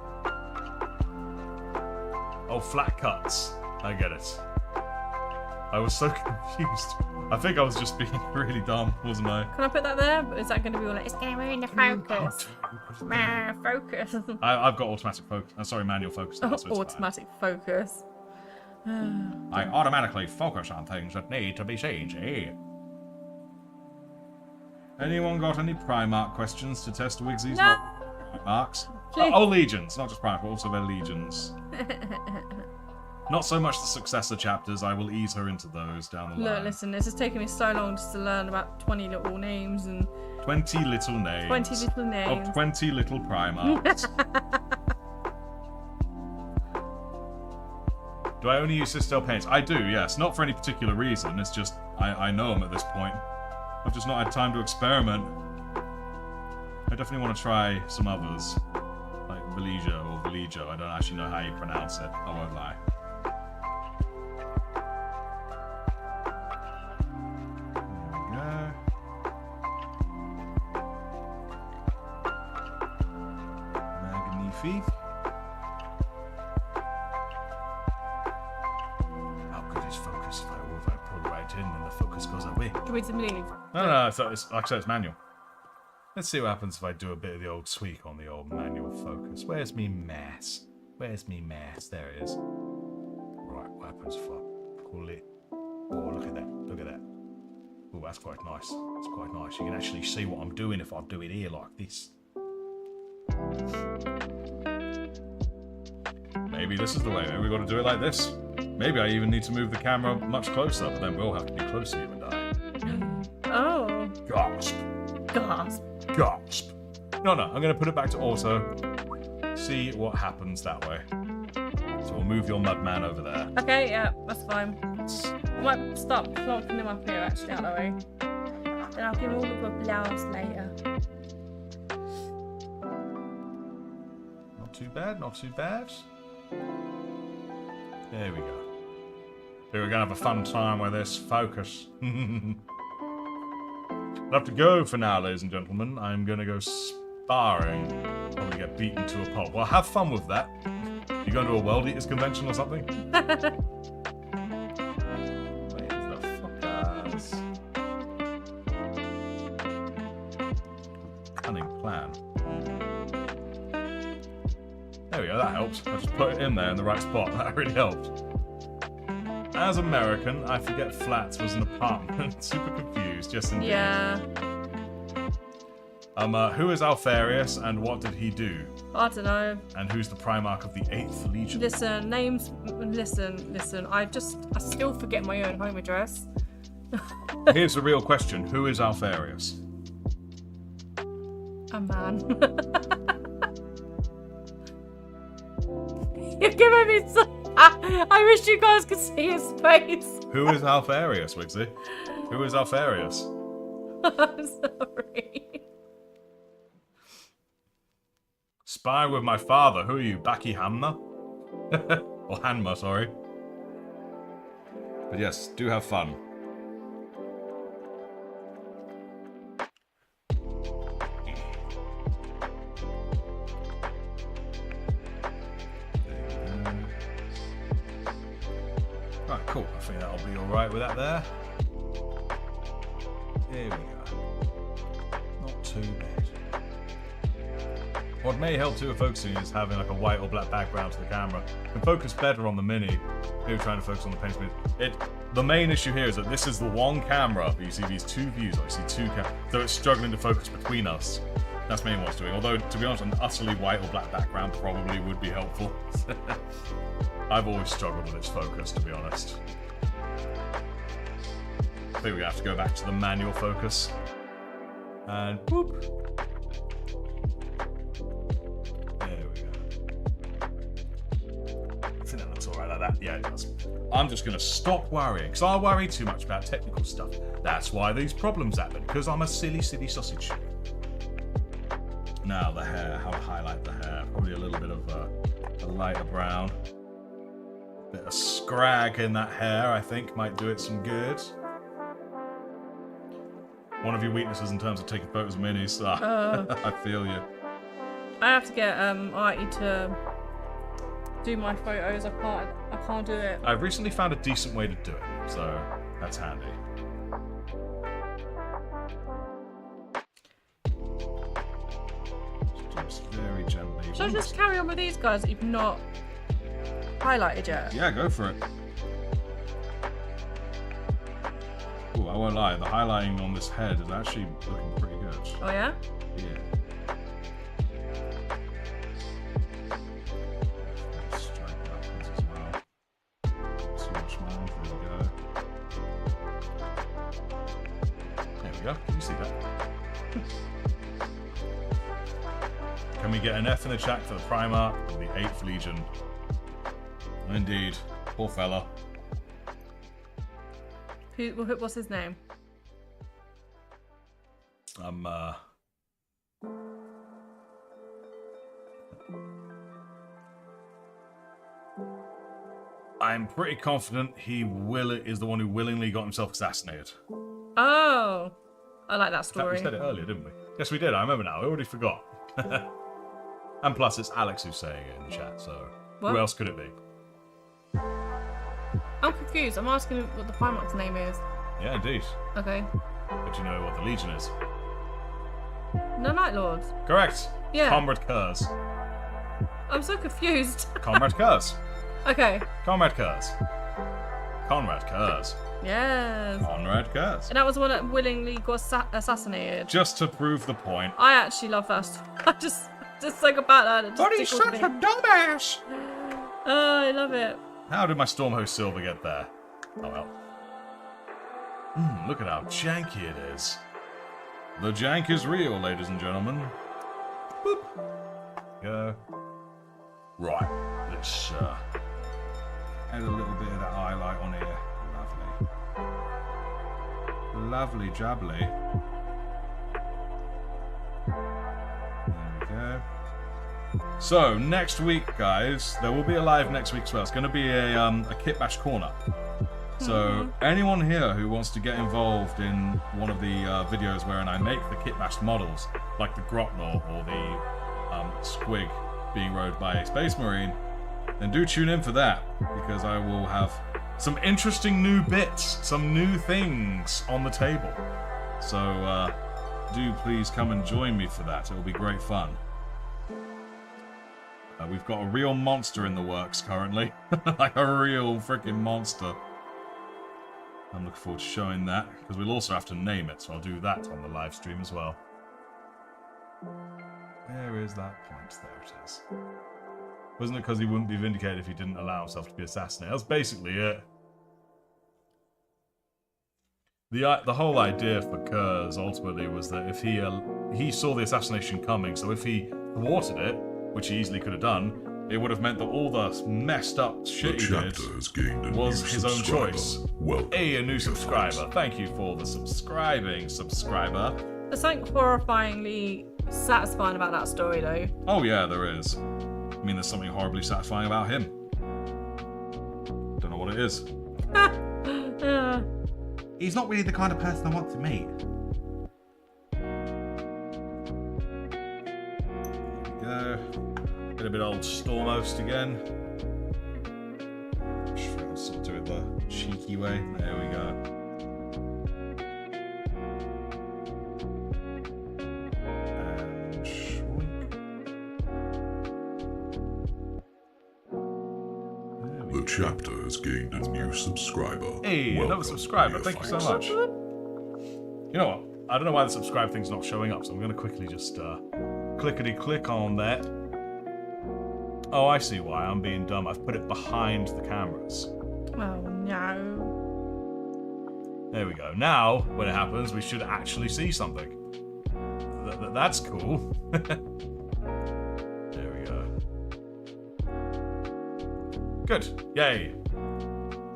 Oh, flat cuts. I get it. I was so confused. I think I was just being really dumb, wasn't I? Can I put that there? Is that going to be all like, it's going to ruin the focus? Focus. I've got automatic focus. Sorry, manual focus. Now, so it's Automatic focus. I automatically focus on things that need to be seen. Eh? Anyone got any Primarch questions to test Wiggsy's Primarchs? Oh, legions. Not just Primarch, but also their legions. Not so much the successor chapters. I will ease her into those down the line. Look, listen, this has taken me so long just to learn about 20 little names and... 20 little names. 20 little names. Of 20 little Primarchs. Do I only use Sistel paints? I do, yes. Not for any particular reason. It's just, I know them at this point. I've just not had time to experiment. I definitely want to try some others. Like Valijo or Valijo. I don't actually know how you pronounce it. I won't lie. Magnifique. How good is focus if I pull right in and the focus goes away? Can we leave? No, it's like I said, it's manual. Let's see what happens if I do a bit of the old tweak on the old manual focus. Where's me mass? Where's me mass? There it is. Right, what happens if I pull it? Oh, look at that. Look at that. Oh, that's quite nice. That's quite nice. You can actually see what I'm doing if I do it here like this. Maybe this is the way. Maybe we've got to do it like this. Maybe I even need to move the camera much closer, but then we'll have to be closer, you and I. Oh. Gasp. Gasp. Gasp. No, I'm going to put it back to auto. See what happens that way. So we'll move your mudman over there. Okay, yeah, that's fine. I might start plonking him up here, actually, out of the way. Then I'll give him all of a blouse later. Not too bad, not too bad. There we go. We're going to have a fun time with this. Focus. I'll have to go for now, ladies and gentlemen. I'm going to go sparring. Probably get beaten to a pulp. Well, have fun with that. You going to a World Eaters convention or something? Where's the fuckers? Cunning plan. There we go, that helps. I just put it in there in the right spot. That really helped. As American, I forget flats was an apartment. Super confused, yes indeed. Yeah. Who is Alfarius and what did he do? I don't know. And who's the Primarch of the 8th Legion? Listen, names. Listen. I still forget my own home address. Here's the real question: who is Alfarius? A man. You're giving me so. I wish you guys could see his face. Who is Alfarius, Wiggzy? Who is Alfarius? I'm sorry. Spy with my father. Who are you? Baki Hamna? Or Hanma, sorry. But yes, do have fun. Right, cool. I think that'll be alright with that there. There we go. Not too bad. What may help too with focusing is having like a white or black background to the camera. You can focus better on the mini. Maybe trying to focus on the paint smooth. The main issue here is that this is the one camera, but you see these two views. I see two cameras, so it's struggling to focus between us. That's mainly what it's doing. Although, to be honest, an utterly white or black background probably would be helpful. I've always struggled with its focus, to be honest. I think we have to go back to the manual focus. And boop. There we go. I think that looks alright like that. Yeah, it does. I'm just going to stop worrying, because I worry too much about technical stuff. That's why these problems happen, because I'm a silly, silly sausage. Now the hair, how to highlight the hair. Probably a little bit of a lighter brown. Bit of scrag in that hair, I think, might do it some good. One of your weaknesses in terms of taking photos of minis. I feel you. I have to get Artie to do my photos. I can't do it. I've recently found a decent way to do it, so that's handy. Just very gently. Should I just carry on with these guys that you've not highlighted yet? Yeah, go for it. Ooh, I won't lie, the highlighting on this head is actually looking pretty good. Oh yeah? Yeah. Strike buttons as well. Too much mine, there we go. There we go, can you see that? Can we get an F in the chat for the Primarch of the 8th Legion? Indeed. Poor fella. What's his name? I'm pretty confident he is the one who willingly got himself assassinated. Oh, I like that story. We said it earlier, didn't we? Yes, we did. I remember now. I already forgot. And plus, it's Alex who's saying it in the chat, so what? Who else could it be? I'm confused. I'm asking what the Primarch's name is. Yeah, indeed. Okay. But you know what the Legion is? No Night Lords. Correct. Yeah. Comrade Kurz. I'm so confused. Comrade Kurz. Okay. Comrade Kurz. Comrade Kurz. Yes. Conrad Kurz. And that was the one that willingly got assassinated. Just to prove the point. I actually love that story. I just think about that. It just But he's tickles such me. a dumbass! Oh, I love it. How did my Stormhost Silver get there? Oh well. Look at how janky it is. The jank is real, ladies and gentlemen. Boop. Go. Right, let's add a little bit of that highlight on here. Lovely. Lovely jubbly. There we go. So, next week, guys, there will be a live next week as well. It's going to be a Kit Bash Corner. So, anyone here who wants to get involved in one of the videos wherein I make the Kit Bash models, like the Grotnor or the Squig being rode by a Space Marine, then do tune in for that, because I will have some interesting new bits, some new things on the table. So, do please come and join me for that. It will be great fun. We've got a real monster in the works currently. Like a real freaking monster. I'm looking forward to showing that, because we'll also have to name it, so I'll do that on the live stream as well. Where is that point? There it is. Wasn't it because he wouldn't be vindicated if he didn't allow himself to be assassinated? That's basically it. The whole idea for Kurz ultimately was that if he saw the assassination coming, so if he thwarted it, which he easily could have done, it would have meant that all the messed up shit he did was his own choice. Hey, a new subscriber. Thank you for the subscribing, subscriber. There's something horrifyingly satisfying about that story, though. Oh yeah, there is. I mean, there's something horribly satisfying about him. Don't know what it is. He's not really the kind of person I want to meet. There we go. Get a bit old Stormhost again. Just do it the cheeky way. There we go. And shwink. The chapter has gained a new subscriber. Hey, Welcome, another subscriber. Thank you so much. You know what? I don't know why the subscribe thing's not showing up, so I'm going to quickly just clickety-click on that. Oh, I see why. I'm being dumb. I've put it behind the cameras. Oh, no. There we go. Now, when it happens, we should actually see something. That's cool. There we go. Good. Yay.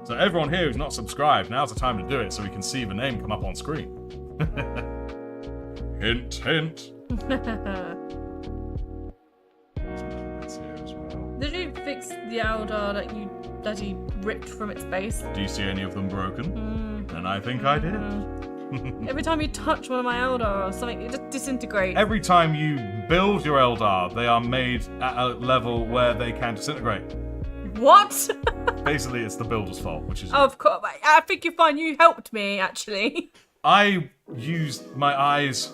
So everyone here who's not subscribed, now's the time to do it so we can see the name come up on screen. Hint, hint. Did you fix the Eldar that you ripped from its base? Do you see any of them broken? And I think I did. Every time you touch one of my Eldar or something, it just disintegrates. Every time you build your Eldar, they are made at a level where they can disintegrate. What? Basically, it's the builder's fault, which is... Of course. I think you're fine. You helped me, actually. I used my eyes.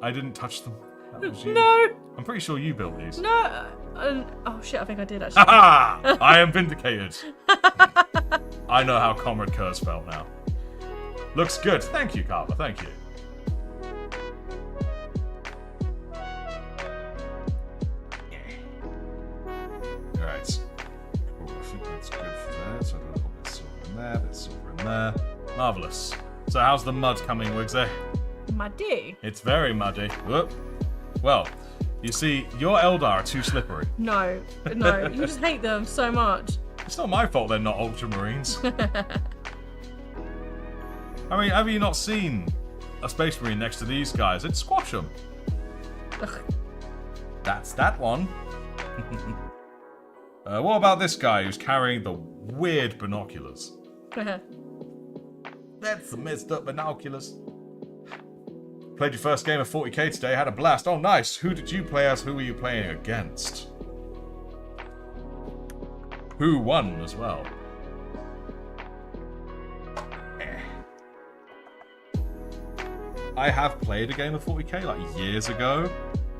I didn't touch them. That was you. No. I'm pretty sure you built these. No. Oh, shit. I think I did, actually. Ha! I am vindicated. I know how Comrade Kurz felt now. Looks good. Thank you, Carver. Thank you. Alright. Oh, I think that's good for that. So a little bit silver in there, a bit silver in there. Marvellous. So how's the mud coming, Wiggzy? Muddy? It's very muddy. Whoop. Well, you see, your Eldar are too slippery. No. You just hate them so much. It's not my fault they're not Ultramarines. I mean, have you not seen a Space Marine next to these guys? It'd squash them. Ugh. That's that one. What about this guy who's carrying the weird binoculars? That's the messed up binoculars. Played your first game of 40k today, had a blast. Oh, nice. Who did you play as? Who were you playing against? Who won as well? I have played a game of 40k like years ago.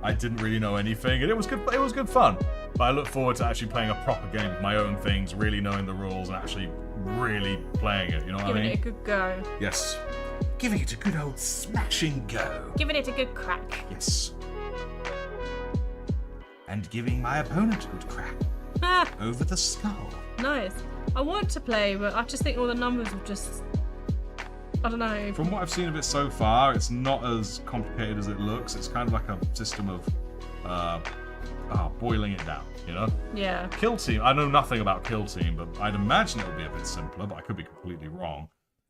I didn't really know anything, and it was good. It was good fun. But I look forward to actually playing a proper game with my own things, really knowing the rules, and actually really playing it. You know what I mean? Giving it a good go. Yes. Giving it a good old smashing go. Giving it a good crack. Yes. And giving my opponent a good crack. Ah, Over the skull. nice. I want to play, but I just think all the numbers have just... I don't know. From what I've seen of it so far, it's not as complicated as it looks. It's kind of like a system of boiling it down, you know? Yeah. Kill Team, I know nothing about Kill Team, but I'd imagine it would be a bit simpler, but I could be completely wrong.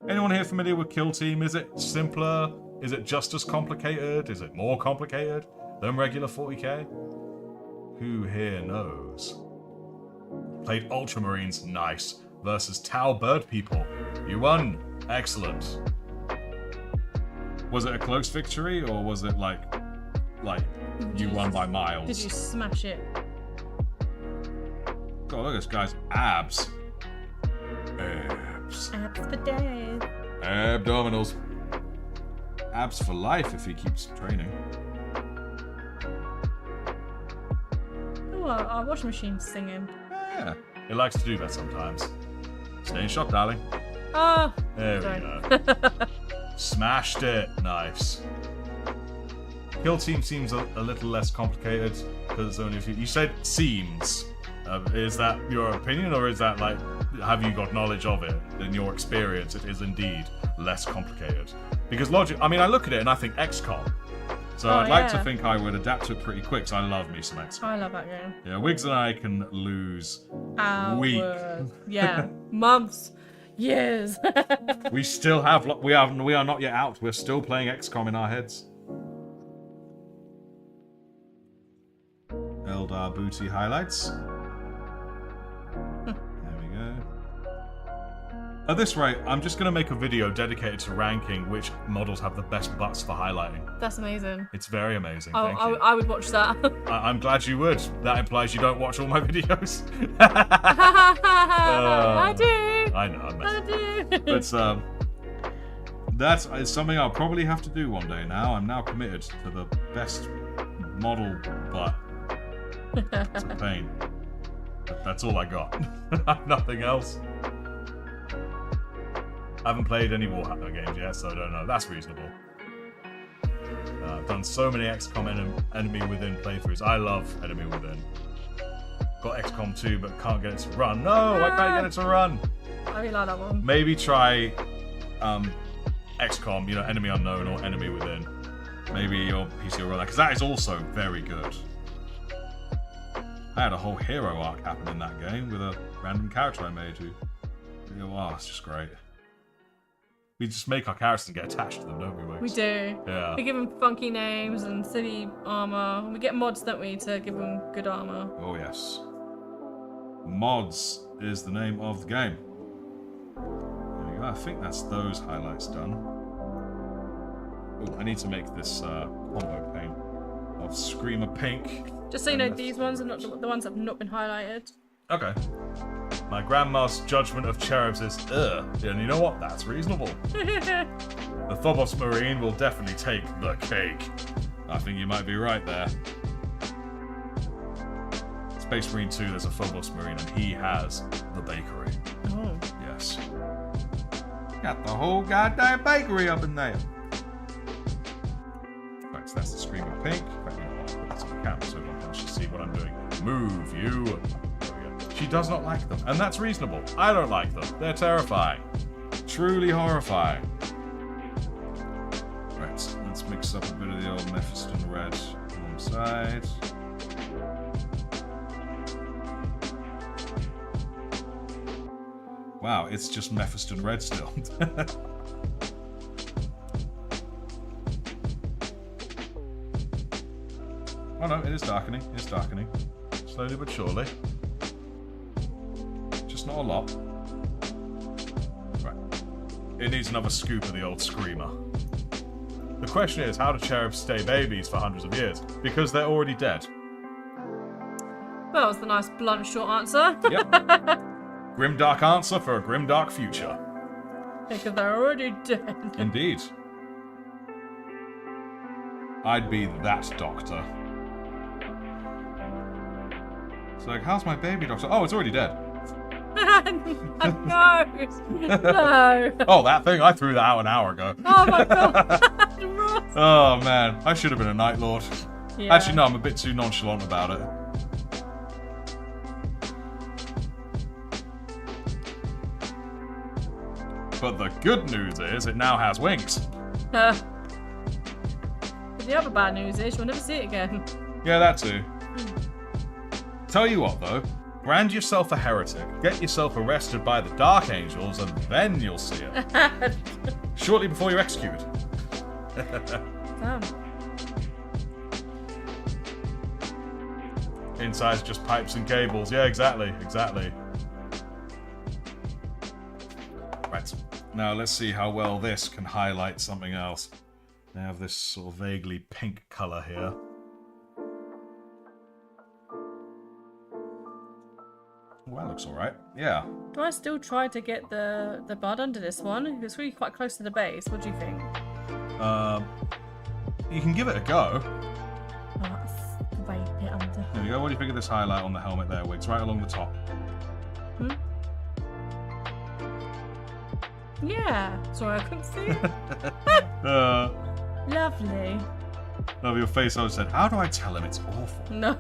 Anyone here familiar with Kill Team? Is it simpler? Is it just as complicated? Is it more complicated than regular 40k? Who here knows? Played Ultramarines, nice, versus Tau Bird People. You won. Excellent. Was it a close victory, or was it like you won by miles? Did you smash it? God, look at this guy's abs. Abs. Abs for days. Abdominals. Abs for life if he keeps training. Oh, our washing machine's singing. Yeah, it likes to do that sometimes. Stay in shop, darling. Oh, There sorry. we go. Smashed it. Nice. Kill Team seems a little less complicated because it's only a few. You said seems. Is that your opinion, or is that like, have you got knowledge of it? In your experience, it is indeed less complicated. Because logic, I mean, I look at it and I think XCOM. So I'd like to think I would adapt to it pretty quick, so I love me some XCOM. I love that game. Yeah, Wiggz and I can lose week. Yeah, months, years. We still have, we are not yet out. We're still playing XCOM in our heads. Eldar booty highlights. There we go. At this rate, I'm just going to make a video dedicated to ranking which models have the best butts for highlighting. That's amazing. It's very amazing, thank you. I would watch that. I'm glad you would. That implies you don't watch all my videos. I do. I know, I'm messing. I do. But that's something I'll probably have to do one day now. I'm now committed to the best model butt. It's a pain. But that's all I got. Nothing else. I haven't played any Warhammer games yet, so I don't know. That's reasonable. I've done so many XCOM Enemy Within playthroughs. I love Enemy Within. Got XCOM 2, but can't get it to run. No, I can't get it to run. I really like that one. Maybe try XCOM, Enemy Unknown or Enemy Within. Maybe your PC will run that, because that is also very good. I had a whole hero arc happen in that game with a random character I made who... Wow, it's just great. We just make our characters and get attached to them, don't we, Wiggs? We do. Yeah. We give them funky names and silly armor. We get mods, don't we, to give them good armor. Oh, yes. Mods is the name of the game. There we go. I think that's those highlights done. Oh, I need to make this combo paint of Screamer Pink. Just so you know, these ones are not the ones that have not been highlighted. Okay. My grandma's judgment of cherubs is, ugh. And you know what? That's reasonable. The Phobos Marine will definitely take the cake. I think you might be right there. Space Marine 2, there's a Phobos Marine, and he has the bakery. Oh. Yes. Got the whole goddamn bakery up in there. Right, so that's the Screamer Pink. In fact, I'll put this on the camera so everyone can actually see what I'm doing. Move, you. There we go. She does not like them, and that's reasonable. I don't like them. They're terrifying. Truly horrifying. Right, so let's mix up a bit of the old Mephiston red on the side. Wow, it's just Mephiston red still. Oh no, it is darkening. It's darkening. Slowly but surely. Just not a lot. Right. It needs another scoop of the old Screamer. The question is, how do cherubs stay babies for hundreds of years? Because they're already dead. Well, that was the nice, blunt, short answer. Yep. Grimdark answer for a grimdark future. Because they're already dead. Indeed. I'd be that doctor. It's like, how's my baby doctor? Oh, it's already dead. No! No! Oh, that thing? I threw that out an hour ago. Oh my god! Ross. Oh, man. I should have been a Night Lord. Yeah. Actually, no, I'm a bit too nonchalant about it. But the good news is it now has wings. The other bad news is you'll never see it again. Yeah, that too. Tell you what, though. Brand yourself a heretic, get yourself arrested by the Dark Angels, and then you'll see it. Shortly before you're executed. Damn. Inside's just pipes and cables. Yeah, exactly. Right. Now let's see how well this can highlight something else. They have this sort of vaguely pink colour here. Well, that looks alright. Yeah. Do I still try to get the bud under this one? It's really quite close to the base. What do you think? You can give it a go. Oh, that's way a bit under. There we go. What do you think of this highlight on the helmet there, Wiggs? Right along the top. Hmm? Yeah. Sorry, I couldn't see. Lovely. Love your face. I said, how do I tell him it's awful? No.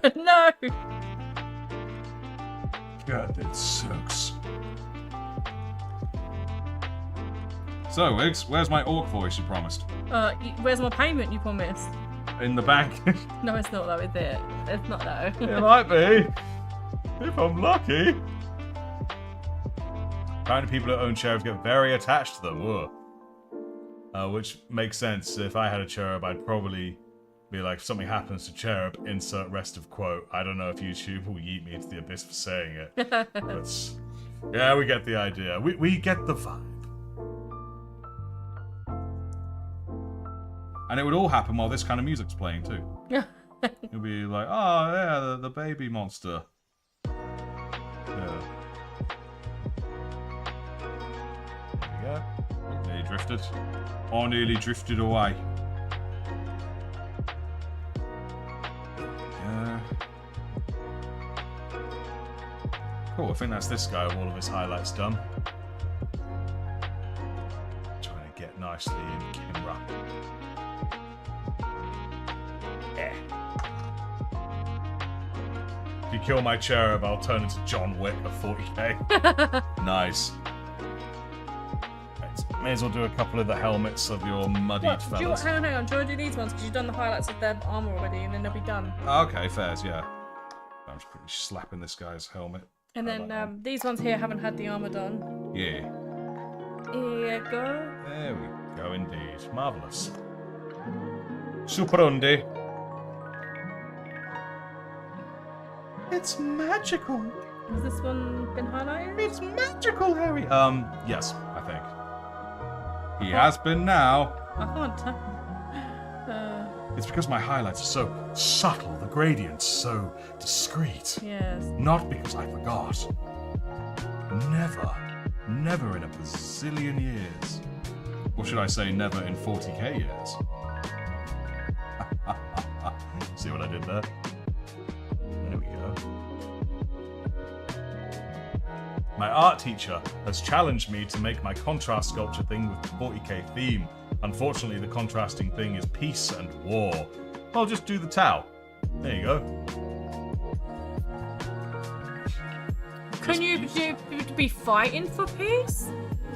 God, it sucks. So, Wiggs, where's my orc voice you promised? Where's my payment you promised? In the bank. No, it's not though, is it? It's not though. It might be. If I'm lucky. Apparently people who own cherubs get very attached to them. Whoa. Which makes sense. If I had a cherub, I'd probably be like, if something happens to cherub, insert rest of quote. I don't know if YouTube will yeet me into the abyss for saying it. But yeah, we get the idea. We get the vibe. And it would all happen while this kind of music's playing too. You'll be like, oh yeah, the baby monster. Yeah. There we go. Nearly drifted. Or nearly drifted away. Yeah. Cool, I think that's this guy with all of his highlights done. Trying to get nicely in camera. If you kill my cherub, I'll turn into John Wick at 40k. Nice. Right, may as well do a couple of the helmets of your muddied fellas. Hang on. Do you want to do these ones? Because you've done the highlights of their armour already, and then they'll be done. Okay, fairs, yeah. I'm just pretty slapping this guy's helmet. And then these ones here haven't had the armour done. Yeah. Here you go. There we go, indeed. Marvellous. Super Undi. It's magical. Has this one been highlighted? It's magical, Harry. Yes, I think. He has been now. I can't tell. It's because my highlights are so subtle, the gradient's so discreet. Yes. Not because I forgot. Never in a bazillion years. Or should I say never in 40k years? See what I did there? There we go. My art teacher has challenged me to make my contrast sculpture thing with the 40k theme. Unfortunately, the contrasting thing is peace and war. I'll just do the Tau. There you go. Can you be fighting for peace?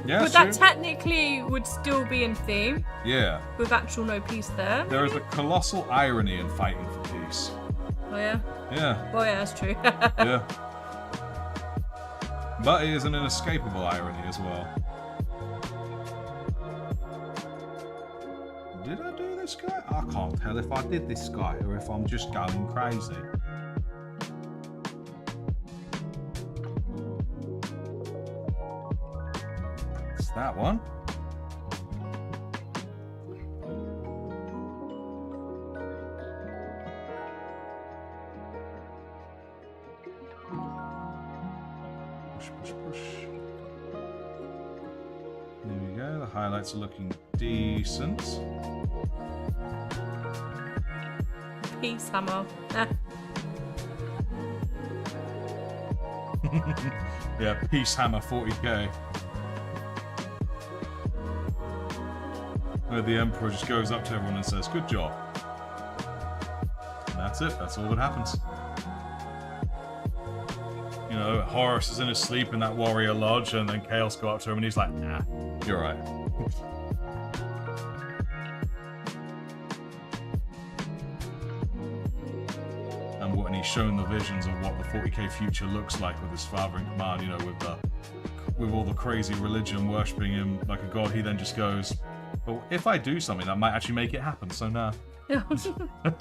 Yeah, But that technically would still be in theme, yeah. with actual no peace there. There is a colossal irony in fighting for peace. Oh yeah? Yeah. Oh yeah, that's true. Yeah. But it is an inescapable irony as well. Did I do this guy? I can't tell if I did this guy or if I'm just going crazy. It's that one. Push. There we go, the highlights are looking decent. Peace hammer. Yeah, Peace Hammer 40k. Where the Emperor just goes up to everyone and says, "Good job." And that's it. That's all that happens. You know, Horus is in his sleep in that warrior lodge, and then Chaos go up to him and he's like, "Nah, you're right." And he's shown the visions of what the 40k future looks like with his father in command, you know, with all the crazy religion worshipping him like a god, he then just goes, "Well, if I do something, that might actually make it happen, so nah." Yeah. And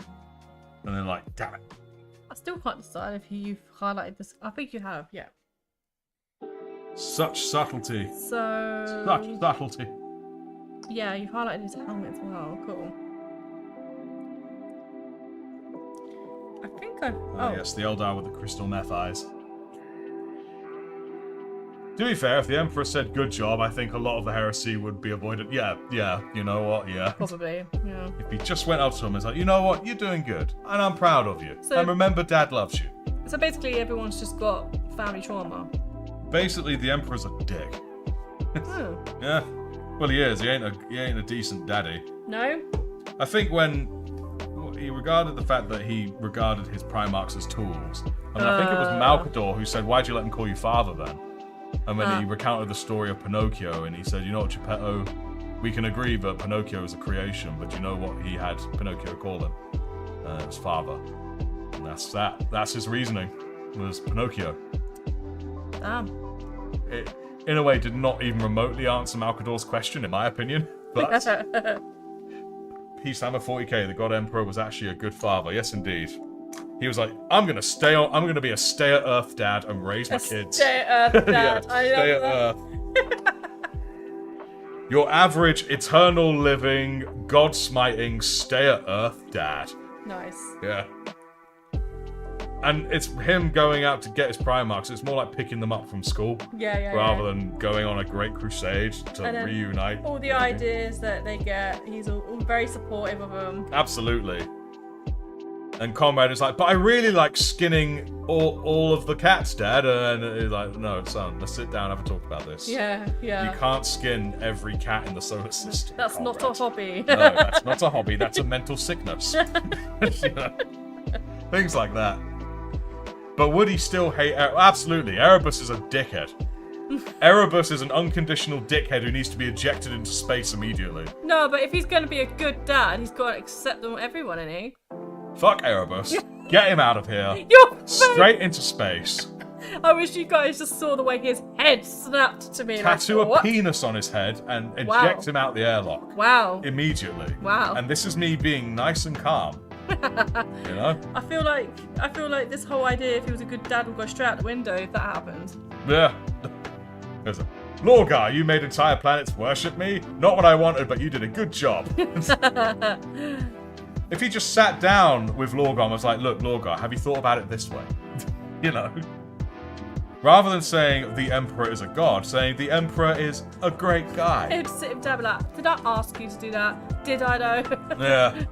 then like, damn it. I still can't decide if you've highlighted this. I think you have, yeah. Such subtlety. So... Such subtlety. Yeah, you've highlighted his helmet as well. Cool. I think I've... Oh, yes, the Eldar with the crystal meth eyes. To be fair, if the Emperor said good job, I think a lot of the heresy would be avoided. Yeah, you know what, yeah. Probably, yeah. If he just went up to him and was like, "You know what, you're doing good, and I'm proud of you. So, and remember, Dad loves you." So basically everyone's just got family trauma. Basically, the Emperor's a dick. Oh. Yeah. Well, he is. He ain't a decent daddy. No? I think when he regarded the fact that he regarded his Primarchs as tools. I mean, I think it was Malcador who said, "Why'd you let him call you father then?" And when he recounted the story of Pinocchio, and he said, "You know what, Geppetto, we can agree that Pinocchio is a creation, but you know what he had Pinocchio call him? His father." And that's that. That's his reasoning, was Pinocchio. Damn. It, in a way, did not even remotely answer Malcador's question, in my opinion. But Peace Hammer 40k, the God Emperor, was actually a good father. Yes, indeed. He was like, I'm gonna be a stay at Earth dad and raise my kids. Stay at Earth dad. Yeah, stay at Earth. Your average, eternal living, God smiting, stay at Earth dad. Nice. Yeah. And it's him going out to get his Primarchs. It's more like picking them up from school. Yeah. Rather than going on a great crusade to reunite. All the ideas that they get, he's all very supportive of them. Absolutely. And Comrade is like, "But I really like skinning all of the cats, Dad." And he's like, "No, son, let's sit down and have a talk about this. Yeah. You can't skin every cat in the solar system. That's Comrade. not a hobby. No, that's not a hobby. That's a mental sickness." You know? Things like that. But would he still hate Absolutely. Erebus is a dickhead. Erebus is an unconditional dickhead who needs to be ejected into space immediately. No, but if he's going to be a good dad, he's got to accept everyone, isn't he? Fuck Erebus. Get him out of here. Straight into space. I wish you guys just saw the way his head snapped to me. Tattoo like, a penis on his head and eject him out the airlock. Wow. Immediately. Wow. And this is me being nice and calm. You know? I feel like this whole idea, if he was a good dad, would go straight out the window if that happens. Yeah. There's a Lorgar, you made entire planets worship me? Not what I wanted, but you did a good job. If he just sat down with Lorgar and was like, "Look, Lorgar, have you thought about it this way?" You know? Rather than saying the Emperor is a god, saying the Emperor is a great guy. He'd sit him down and be like, "Did I ask you to do that? Did I though?" Yeah.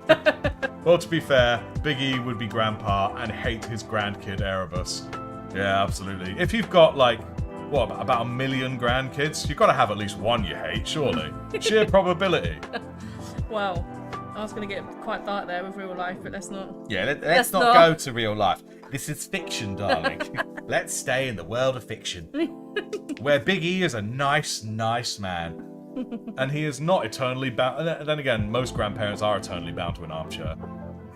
Well, to be fair, Big E would be grandpa and hate his grandkid Erebus. Yeah, absolutely. If you've got, like, what, about 1 million grandkids, you've got to have at least one you hate, surely. Sheer probability. Well, I was going to get quite dark there with real life, but let's not. Yeah, let's not go to real life. This is fiction, darling. Let's stay in the world of fiction. Where Big E is a nice, nice man. And he is not eternally bound. And then again, most grandparents are eternally bound to an armchair.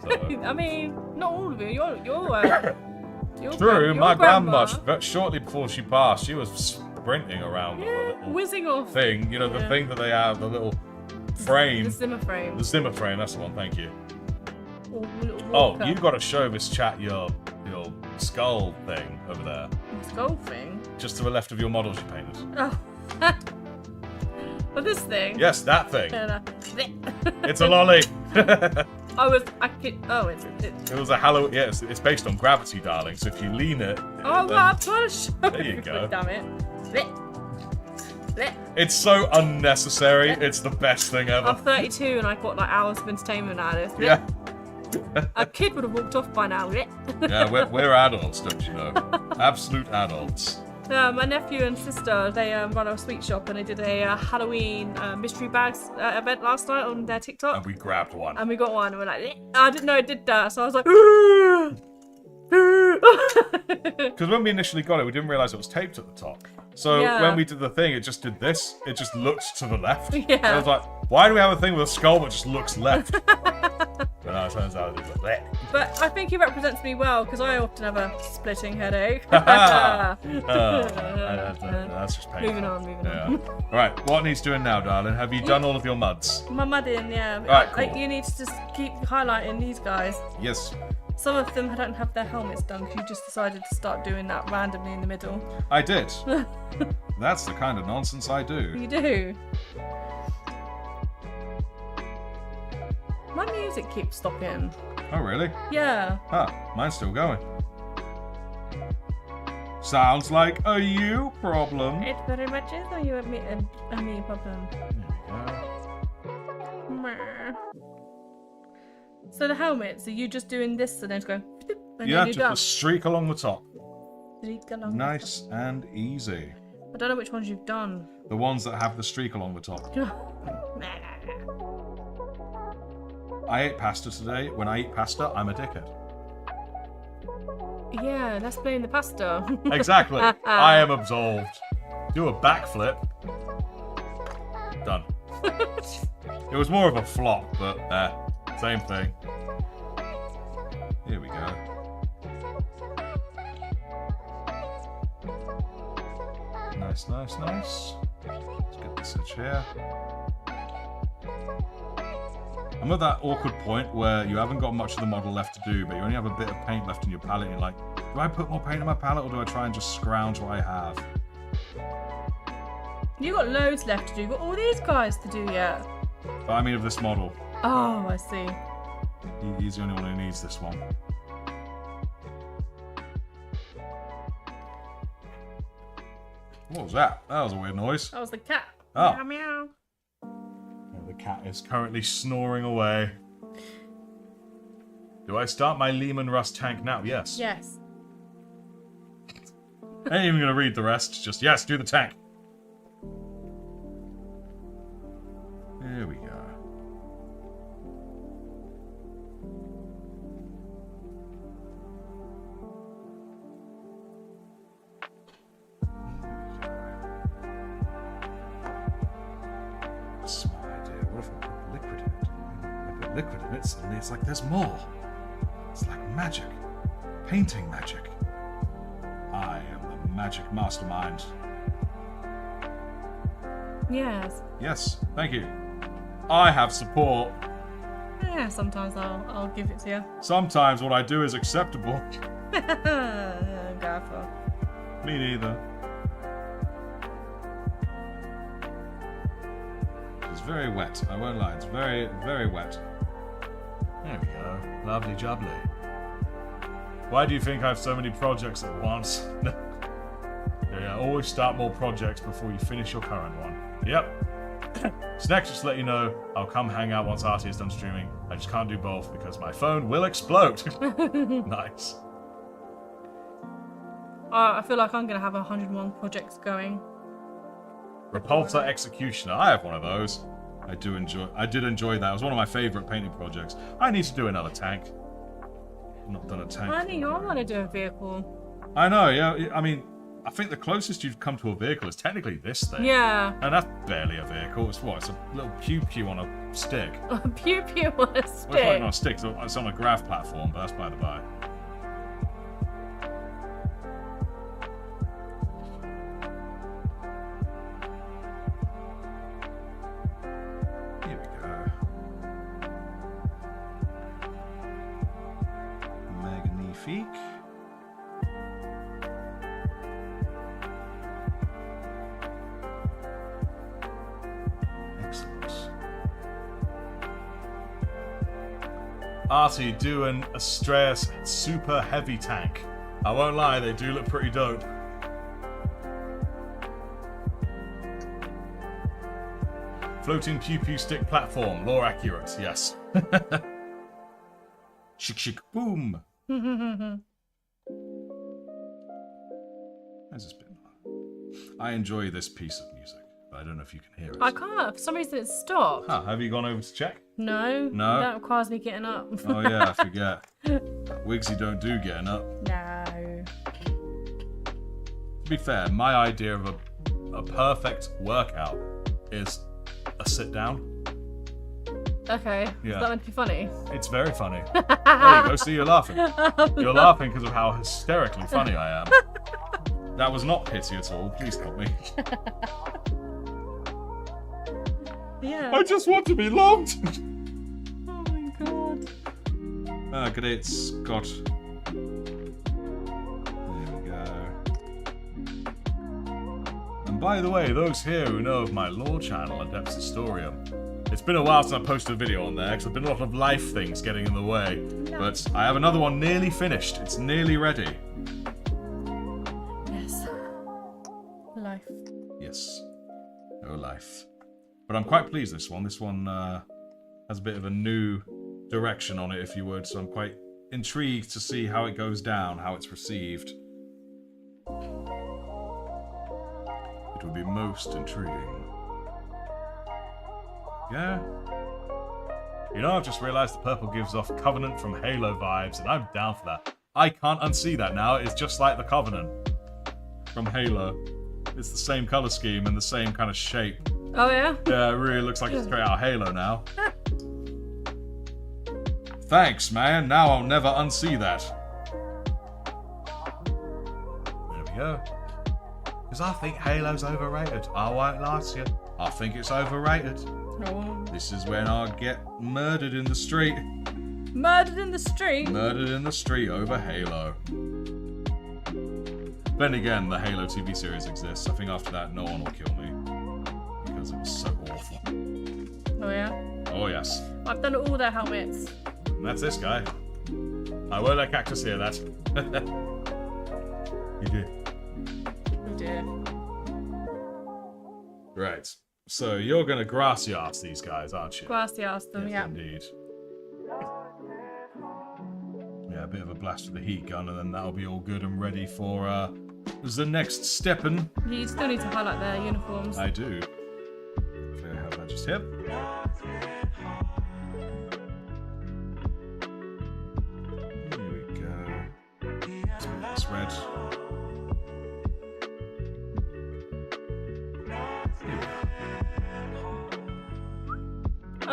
So. I mean, not all of you. You're True, my grandma, shortly before she passed, she was sprinting around the little whizzing off thing. You know, the thing that they have, the little frame. The Zimmer frame. The Zimmer frame, that's the one, thank you. Oh, you've got to show this chat your skull thing over there. Skull thing? Just to the left of your models you painted. Oh. But this thing? Yes, that thing. It's a lolly. It was a Halloween. Yeah, it's based on gravity, darling. So if you lean it. Oh, well, I'm trying to show There you go. Damn it. It's so unnecessary. It's the best thing ever. I'm 32 and I got like hours of entertainment out of this. Yeah. A kid would have walked off by now. Yeah, we're adults, don't you know? Absolute adults. My nephew and sister, they run a sweet shop and they did a Halloween mystery bags event last night on their TikTok. And we grabbed one. And we got one and we're like, I didn't know it did that. So I was like, because when we initially got it, we didn't realise it was taped at the top. So when we did the thing, it just did this. It just looked to the left. Yeah. And I was like, why do we have a thing with a skull that just looks left? But no, it turns out it's like, bleh. But I think he represents me well because I often have a splitting headache. That's just painful. Moving on. Right, what needs doing now, darling? Have you done all of your muds? My mudding, yeah. Right, cool. You need to just keep highlighting these guys. Yes. Some of them don't have their helmets done because you just decided to start doing that randomly in the middle. I did. That's the kind of nonsense I do. You do. My music keeps stopping. Oh, really? Yeah. Ah, mine's still going. Sounds like a you problem. It very much is a me problem. There we go. So the helmets, are you just doing this and then it's going... And Yeah, then you're just done? a streak along the top. Streak along Nice and easy. I don't know which ones you've done. The ones that have the streak along the top. I ate pasta today. When I eat pasta, I'm a dickhead. Yeah, let's blame the pasta. Exactly. I am absolved. Do a backflip. Done. It was more of a flop, but same thing. Here we go. Nice, nice, nice. Let's get this edge here. I'm at that awkward point where you haven't got much of the model left to do, but you only have a bit of paint left in your palette. And you're like, do I put more paint in my palette or do I try and just scrounge what I have? You got loads left to do. You've got all these guys to do yet. But I mean of this model. Oh, I see. He's the only one who needs this one. What was that? That was a weird noise. That was the cat. Oh. Meow, meow. The cat is currently snoring away. Do I start my Lehman Russ tank now? Yes. Yes. I ain't even going to read the rest. Just, yes, do the tank. There we go. Smart idea. What if I put liquid in it? I put liquid in it, suddenly it's like there's more. It's like magic. Painting magic. I am the magic mastermind. Yes. Yes, thank you. I have support. Yeah, sometimes I'll give it to you. Sometimes what I do is acceptable. Gaffer. Me neither. It's very wet. I won't lie. It's very, very wet. There we go. Lovely jubbly. Why do you think I have so many projects at once? Yeah, always start more projects before you finish your current one. Yep. Snacks, just to let you know, I'll come hang out once Artie is done streaming. I just can't do both because my phone will explode. Nice. I feel like I'm going to have 101 projects going. Repulsor Executioner. I have one of those. I did enjoy that. It was one of my favourite painting projects. I need to do another tank. I've not done a tank. Honey, I want to do a vehicle. I know, yeah. I mean, I think the closest you've come to a vehicle is technically this thing. Yeah. And that's barely a vehicle. It's what? It's a little pew-pew on a stick. A pew-pew on a Well, it's stick. not on a stick. It's on a grav platform, but that's by the by. Here we go. Magnifique. Excellent. Artie, do an Astreus super heavy tank. I won't lie, they do look pretty dope. Floating pew-pew stick platform, lore accurate, yes. Chick, chick, boom. How's this been? I enjoy this piece of music, but I don't know if you can hear it. I can't. For some reason it stopped. Huh, have you gone over to check? No. No? That requires me getting up. Oh yeah, I forget. Wigsy don't do getting up. No. To be fair, my idea of a perfect workout is a sit down. Okay. Yeah. Is that meant to be funny? It's very funny. There you go, see, you're laughing. You're laughing because of how hysterically funny I am. That was not pity at all. Please help me. Yeah. I just want to be loved. Oh my god. Great Scott. There we go. And by the way, those here who know of my lore channel, Adepts Historium, it's been a while since I posted a video on there because there've been a lot of life things getting in the way. No. But I have another one nearly finished. It's nearly ready. Yes. Life. Yes. Oh, life. But I'm quite pleased this one. This one has a bit of a new direction on it, if you would. So I'm quite intrigued to see how it goes down, how it's received. It would be most intriguing. Yeah. You know, I've just realised the purple gives off Covenant from Halo vibes, and I'm down for that. I can't unsee that now. It's just like the Covenant from Halo. It's the same colour scheme and the same kind of shape. Oh yeah? Yeah, it really looks like it's straight out of Halo now. Thanks, man. Now I'll never unsee that. There we go. Because I think Halo's overrated. I won't lie to you. I think it's overrated. Oh. This is when I get murdered in the street. Murdered in the street? Murdered in the street over Halo. Then again, the Halo TV series exists. I think after that, no one will kill me. Because it was so awful. Oh yeah? Oh, yes. I've done all their helmets. And that's this guy. I won't let Cactus hear that. You did. Oh dear. Right. So you're going to grassy ass these guys, aren't you? Grassy asked them, Yes, yeah. indeed. Yeah, a bit of a blast with the heat gun, and then that'll be all good and ready for the next steppin'. You still need to highlight their uniforms. I do. Hopefully I have that just here. Here we go. Let's make this red. Here we go.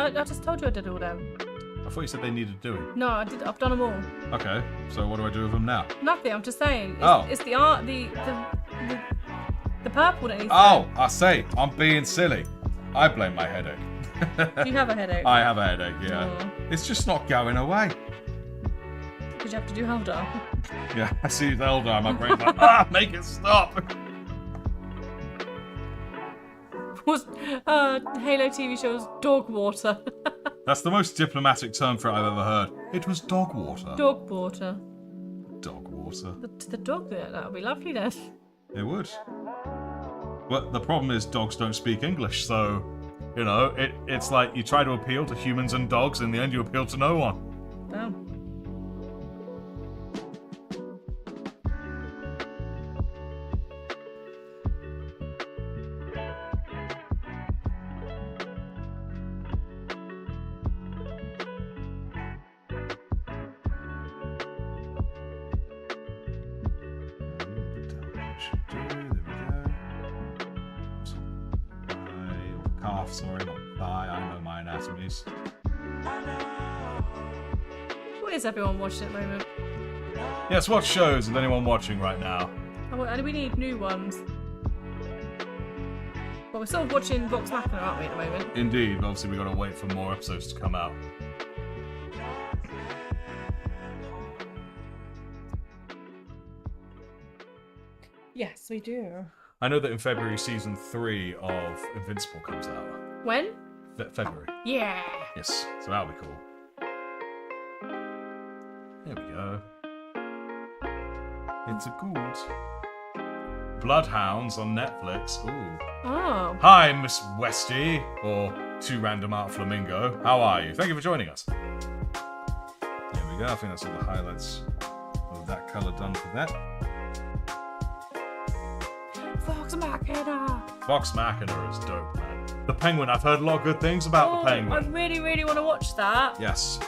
I just told you I did all them. I thought you said they needed doing. No, I did. I've done them all. Okay, so what do I do with them now? Nothing. I'm just saying. It's, Oh. It's the art, the purple that needs. Oh, I say, I'm being silly. I blame my headache. Do you have a headache? I have a headache, yeah. Oh. It's just not going away. Did you have to do Eldar? Yeah, I see the Eldar, my brain's like, make it stop! Was Halo TV shows dog water? That's the most diplomatic term for it I've ever heard. It was dog water. Dog water. Dog water. The dog there. That would be lovely then. It would. But the problem is dogs don't speak English, so, you know, it's like you try to appeal to humans and dogs, in the end you appeal to no one. Oh. Calf, sorry, not thigh. I know my anatomies. What is everyone watching at the moment? Yes, what shows is anyone watching right now? Oh, and we need new ones. Well, we're sort of watching Vox Machina, aren't we, at the moment? Indeed, but obviously we've got to wait for more episodes to come out. Yes, we do. I know that in February, season 3 of Invincible comes out. When? February. Yeah. Yes, so that'll be cool. There we go. It's a good. Bloodhounds on Netflix. Ooh. Oh. Hi, Miss Westy, or Two Random Art Flamingo. How are you? Thank you for joining us. There we go. I think that's all the highlights of that colour done for that. Vox Machina. Vox Machina is dope, man. The Penguin, I've heard a lot of good things about the Penguin. I really, really want to watch that. Yes.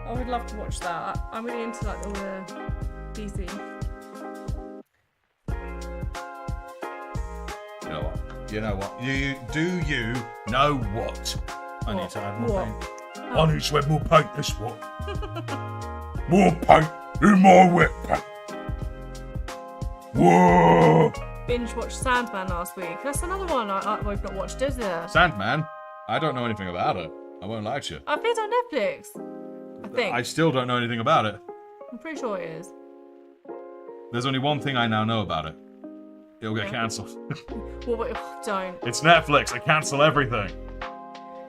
I would love to watch that. I'm really into like all the DC. You know what? You know what? I need to add more paint. Oh. I need to add more paint. This what? More paint in my wet paint. Whoa! Binge watched Sandman last week. That's another one we've not watched, is there? Sandman? I don't know anything about it. I won't lie to you. I think it's on Netflix. I think. I still don't know anything about it. I'm pretty sure it is. There's only one thing I now know about it. It'll get cancelled. Well, wait, don't. It's Netflix. I cancel everything.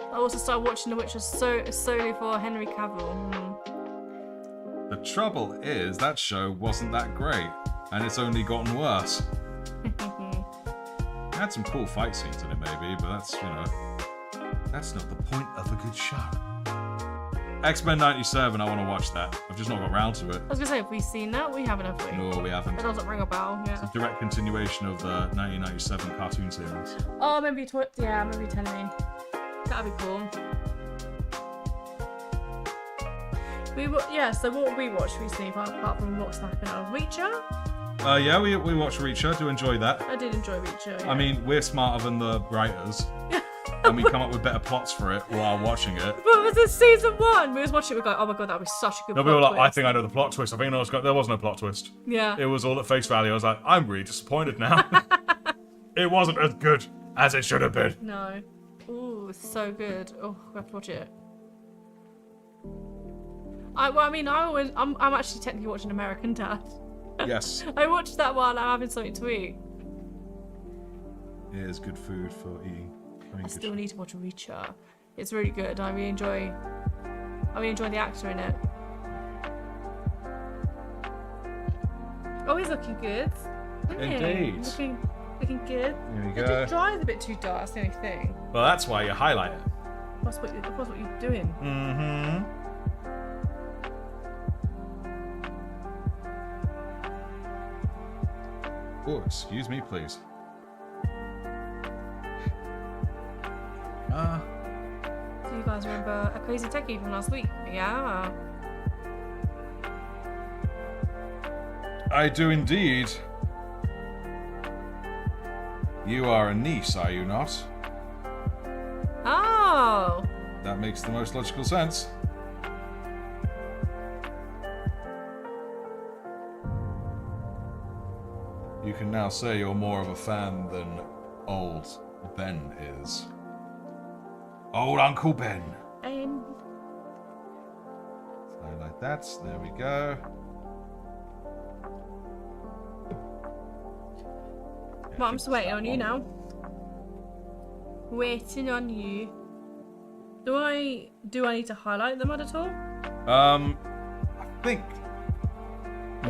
I also started watching The Witcher solely for Henry Cavill. The trouble is that show wasn't that great, and it's only gotten worse. It had some cool fight scenes in it, maybe, but that's, you know, that's not the point of a good show. X-Men 97, I want to watch that. I've just not got around to it. I was going to say, have we seen that? We haven't, have we? No, we haven't. That doesn't ring a bell, yeah. It's a direct continuation of the 1997 cartoon series. Oh, maybe you're telling me. That'd be cool. So what we watched recently, apart from Vox Machina? Reacher? Yeah, we watched Reacher. Do enjoy that. I did enjoy Reacher, yeah. I mean, we're smarter than the writers. And we come up with better plots for it while watching it. But was this season 1? We was watching it, we go, oh my god, that would be such a good No, plot we were like, twist. I think I know the plot twist. I think there was no plot twist. Yeah. It was all at face value. I was like, I'm really disappointed now. It wasn't as good as it should have been. No. Ooh, it's so good. Oh, I have to watch it. I'm actually technically watching American Dad. Yes. I watched that while I'm having something to eat. It is good food for eating. I still need to watch Reacher. It's really good. I really enjoy the actor in it. Oh, he's looking good. Isn't Indeed. He? Looking good. There you The go. dry is a bit too dark, that's the only thing. Well, that's why you highlight it. That's what you're doing. Mm-hmm. Oh, excuse me, please. Do you guys remember a crazy techie from last week? Yeah. I do indeed. You are a niece, are you not? Oh. That makes the most logical sense. You can now say you're more of a fan than old Ben is. Old Uncle Ben. Highlight that. There we go. Well, I'm just waiting on you now. Waiting on you. Do I need to highlight them at all? I think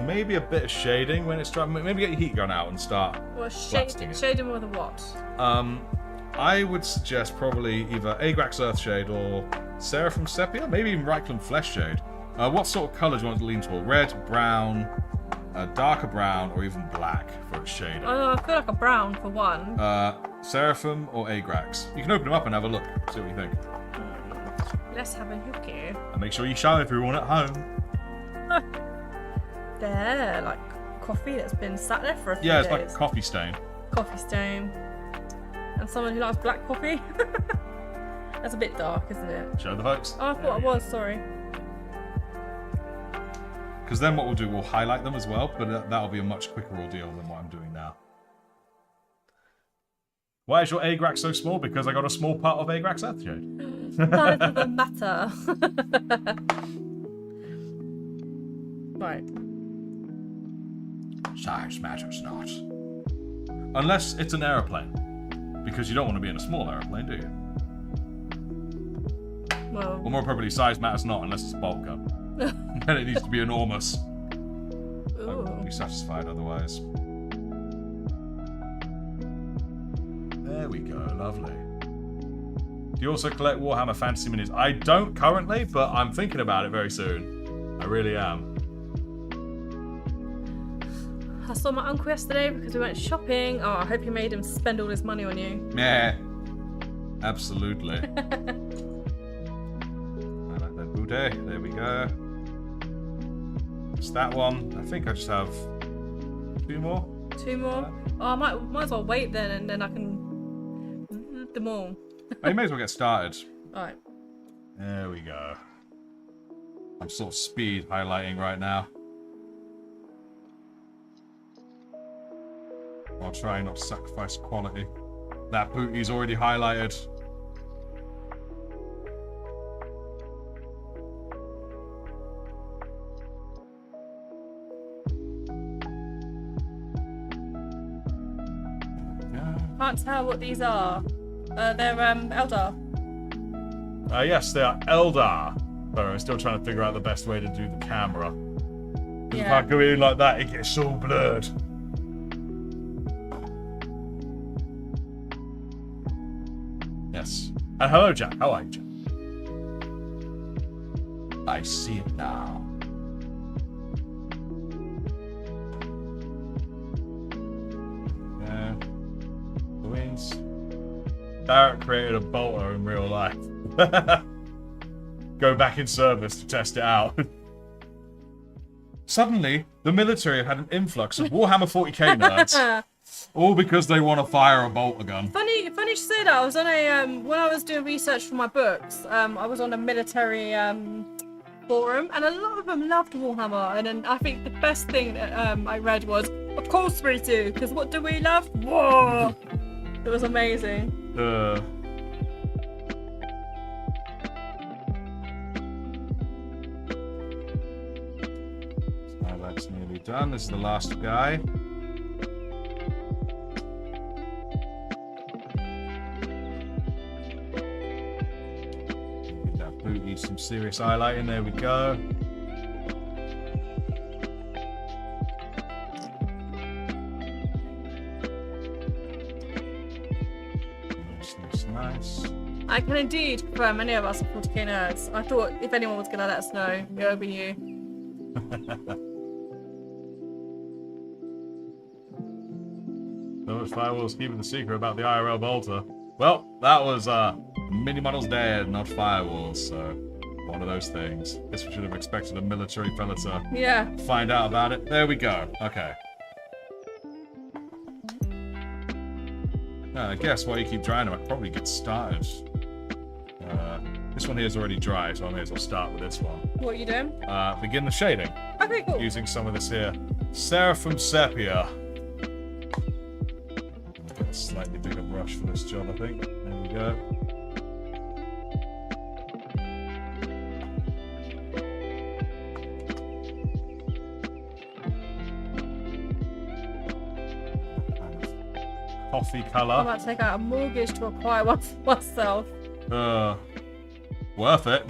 maybe a bit of shading when it's dry. Maybe get your heat gun out and start. Well, blasting it. shade them with a what? I would suggest probably either Agrax Earthshade or Seraphim Sepia, maybe even Reichland Flesh Shade. What sort of colour do you want to lean toward? Red, brown, darker brown, or even black for its shading? I feel like a brown for one. Seraphim or Agrax? You can open them up and have a look, see what you think. Let's have a look here. And make sure you show everyone at home. There, like coffee that's been sat there for a few Yeah, it's days. like a coffee stain. Coffee stain. And someone who likes black coffee. That's a bit dark, isn't it? Show the folks. Oh, I thought it was, sorry. Because then what we'll do, we'll highlight them as well, but that'll be a much quicker ordeal than what I'm doing now. Why is your Agrax so small? Because I got a small part of Agrax Earthshade. That doesn't matter. Right. Size matters not. Unless it's an aeroplane. Because you don't want to be in a small aeroplane, do you? Well, Or more probably, size matters not unless it's a bolt gun. Then it needs to be enormous. I won't be satisfied otherwise. There we go, lovely. Do you also collect Warhammer Fantasy Minis? I don't currently, but I'm thinking about it very soon. I really am. I saw my uncle yesterday because we went shopping. Oh, I hope you made him spend all his money on you. Yeah. Absolutely. I like that booty. There we go. It's that one. I think I just have 2 more. 2 more? Oh, I might as well wait then, and then I can do them all. Oh, you may as well get started. Alright. There we go. I'm sort of speed highlighting right now. I'll try not to sacrifice quality. That booty's already highlighted. Can't tell what these are. They're Eldar. Yes, they are Eldar. But I'm still trying to figure out the best way to do the camera. Because if I go in like that, it gets so blurred. Yes. And hello, Jack. How are you, Jack? I see it now. Yeah. The wings. Barrett created a bolter in real life. Go back in service to test it out. Suddenly, the military have had an influx of Warhammer 40k nerds. All because they want to fire a bolter gun. Funny you should say that. I was on a when I was doing research for my books, I was on a military forum, and a lot of them loved Warhammer. And then I think the best thing that I read was, "Of course we do, because what do we love? War." It was amazing. That's nearly done. This is the last guy. Give that booty some serious highlighting. There we go. Nice. I can indeed confirm many of us are 40k nerds. I thought if anyone was going to let us know, it would be you. Those firewalls keeping the secret about the IRL bolter. Well, that was mini models dead, not firewalls, so one of those things. Guess we should have expected a military fella to find out about it. There we go. Okay. I guess while you keep drying them, I could probably get started. This one here is already dry, so I may as well start with this one. What are you doing? Begin the shading. Okay, cool. Using some of this here Seraphim Sepia. Get a slightly bigger brush for this job, I think. There we go. Coffee colour. I'm about to take out a mortgage to acquire one for myself. Worth it.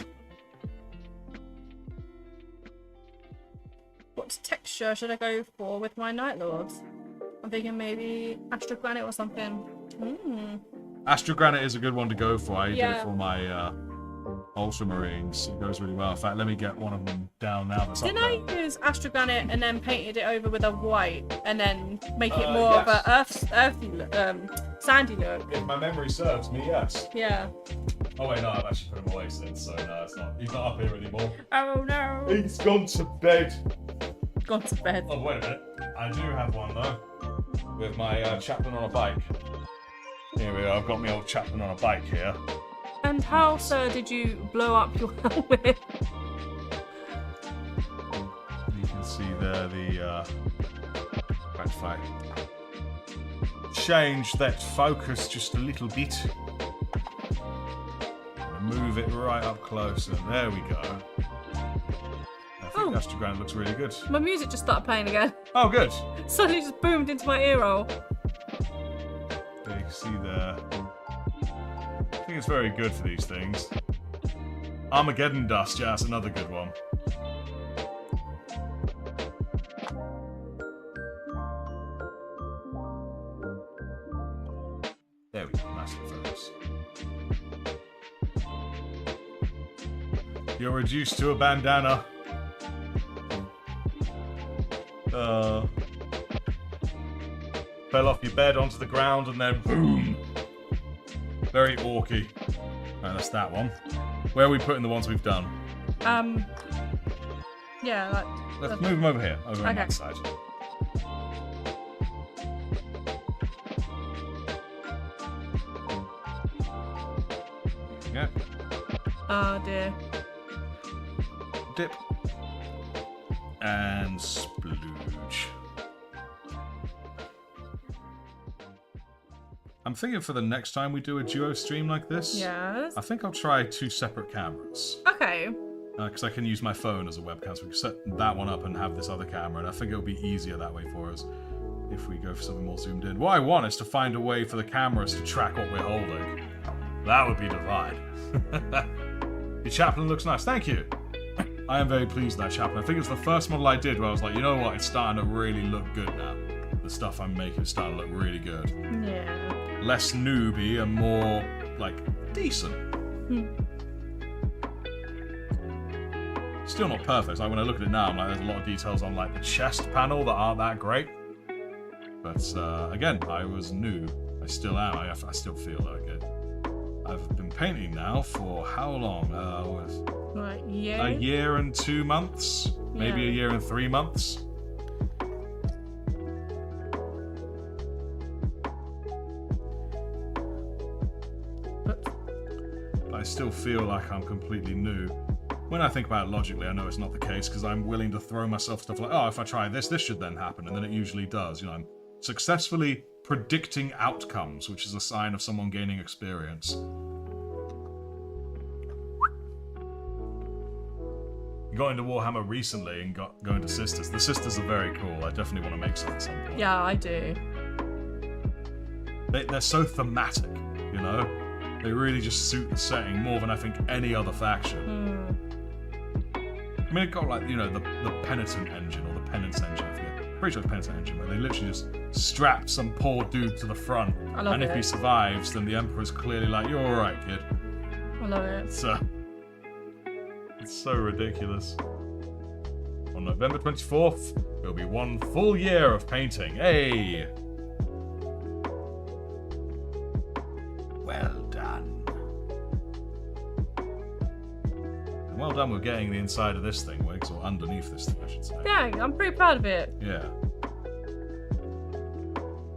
What texture should I go for with my Night Lords? I'm thinking maybe Astro Granite or something. Astro Granite is a good one to go for. I did it for my Ultramarines. It goes really well. In fact, let me get one of them down now. Didn't I use Astro Granite and then painted it over with a white and then make it more of a earthy, sandy look? If my memory serves me, yes. Yeah. Oh wait, no, I've actually put him away since, so no, it's not. He's not up here anymore. Oh no. He's gone to bed. Gone to bed. Oh wait a minute. I do have one though. With my chaplain on a bike. Here we go. I've got my old chaplain on a bike here. And how, sir, did you blow up your helmet? You can see there the right fight. Change that focus just a little bit. Move it right up closer. There we go. I think Astro Granite looks really good. My music just started playing again. Oh, good. Suddenly just boomed into my ear roll. There you can see there. I think it's very good for these things. Armageddon Dust, yeah, that's another good one. There we go, nice and focus. You're reduced to a bandana. Fell off your bed onto the ground and then boom. Very orky. Right, that's that one. Where are we putting the ones we've done? Yeah, like... Let's move them over here, over on that side. Yeah. Oh dear. Dip. And splooge. I'm thinking for the next time we do a duo stream like this, Yes. I think I'll try 2 separate cameras. Okay. Because I can use my phone as a webcam, so we can set that one up and have this other camera, and I think it'll be easier that way for us if we go for something more zoomed in. What I want is to find a way for the cameras to track what we're holding. That would be divine. Your chaplain looks nice. Thank you. I am very pleased with that chaplain. I think it's the first model I did where I was like, you know what, it's starting to really look good now. The stuff I'm making is starting to look really good. Yeah. Less newbie and more, like, decent. Still not perfect. Like, when I look at it now, I'm like, there's a lot of details on, like, the chest panel that aren't that great. But, again, I was new. I still am. I still feel like it. I've been painting now for how long? Like, a year and 2 months? Maybe a year and 3 months? I still feel like I'm completely new. When I think about it logically, I know it's not the case, because I'm willing to throw myself stuff like, oh, if I try this, this should then happen, and then it usually does. You know, I'm successfully predicting outcomes, which is a sign of someone gaining experience. Got into Warhammer recently and got going to Sisters. The Sisters are very cool. I definitely want to make some at some point. Yeah, I do. They're so thematic, you know? They really just suit the setting more than I think any other faction. I mean, it got like, you know, the Penitent engine or the Penance engine, I forget. Pretty sure it's Penitent engine, where they literally just strap some poor dude to the front. I love and if he survives, then the Emperor's clearly like, you're alright, kid. I love it. It's so ridiculous. On November 24th, it'll be 1 full year of painting. Hey! Well done. And well done with getting the inside of this thing, Wiggs, or underneath this thing, I should say. Yeah, I'm pretty proud of it. Yeah.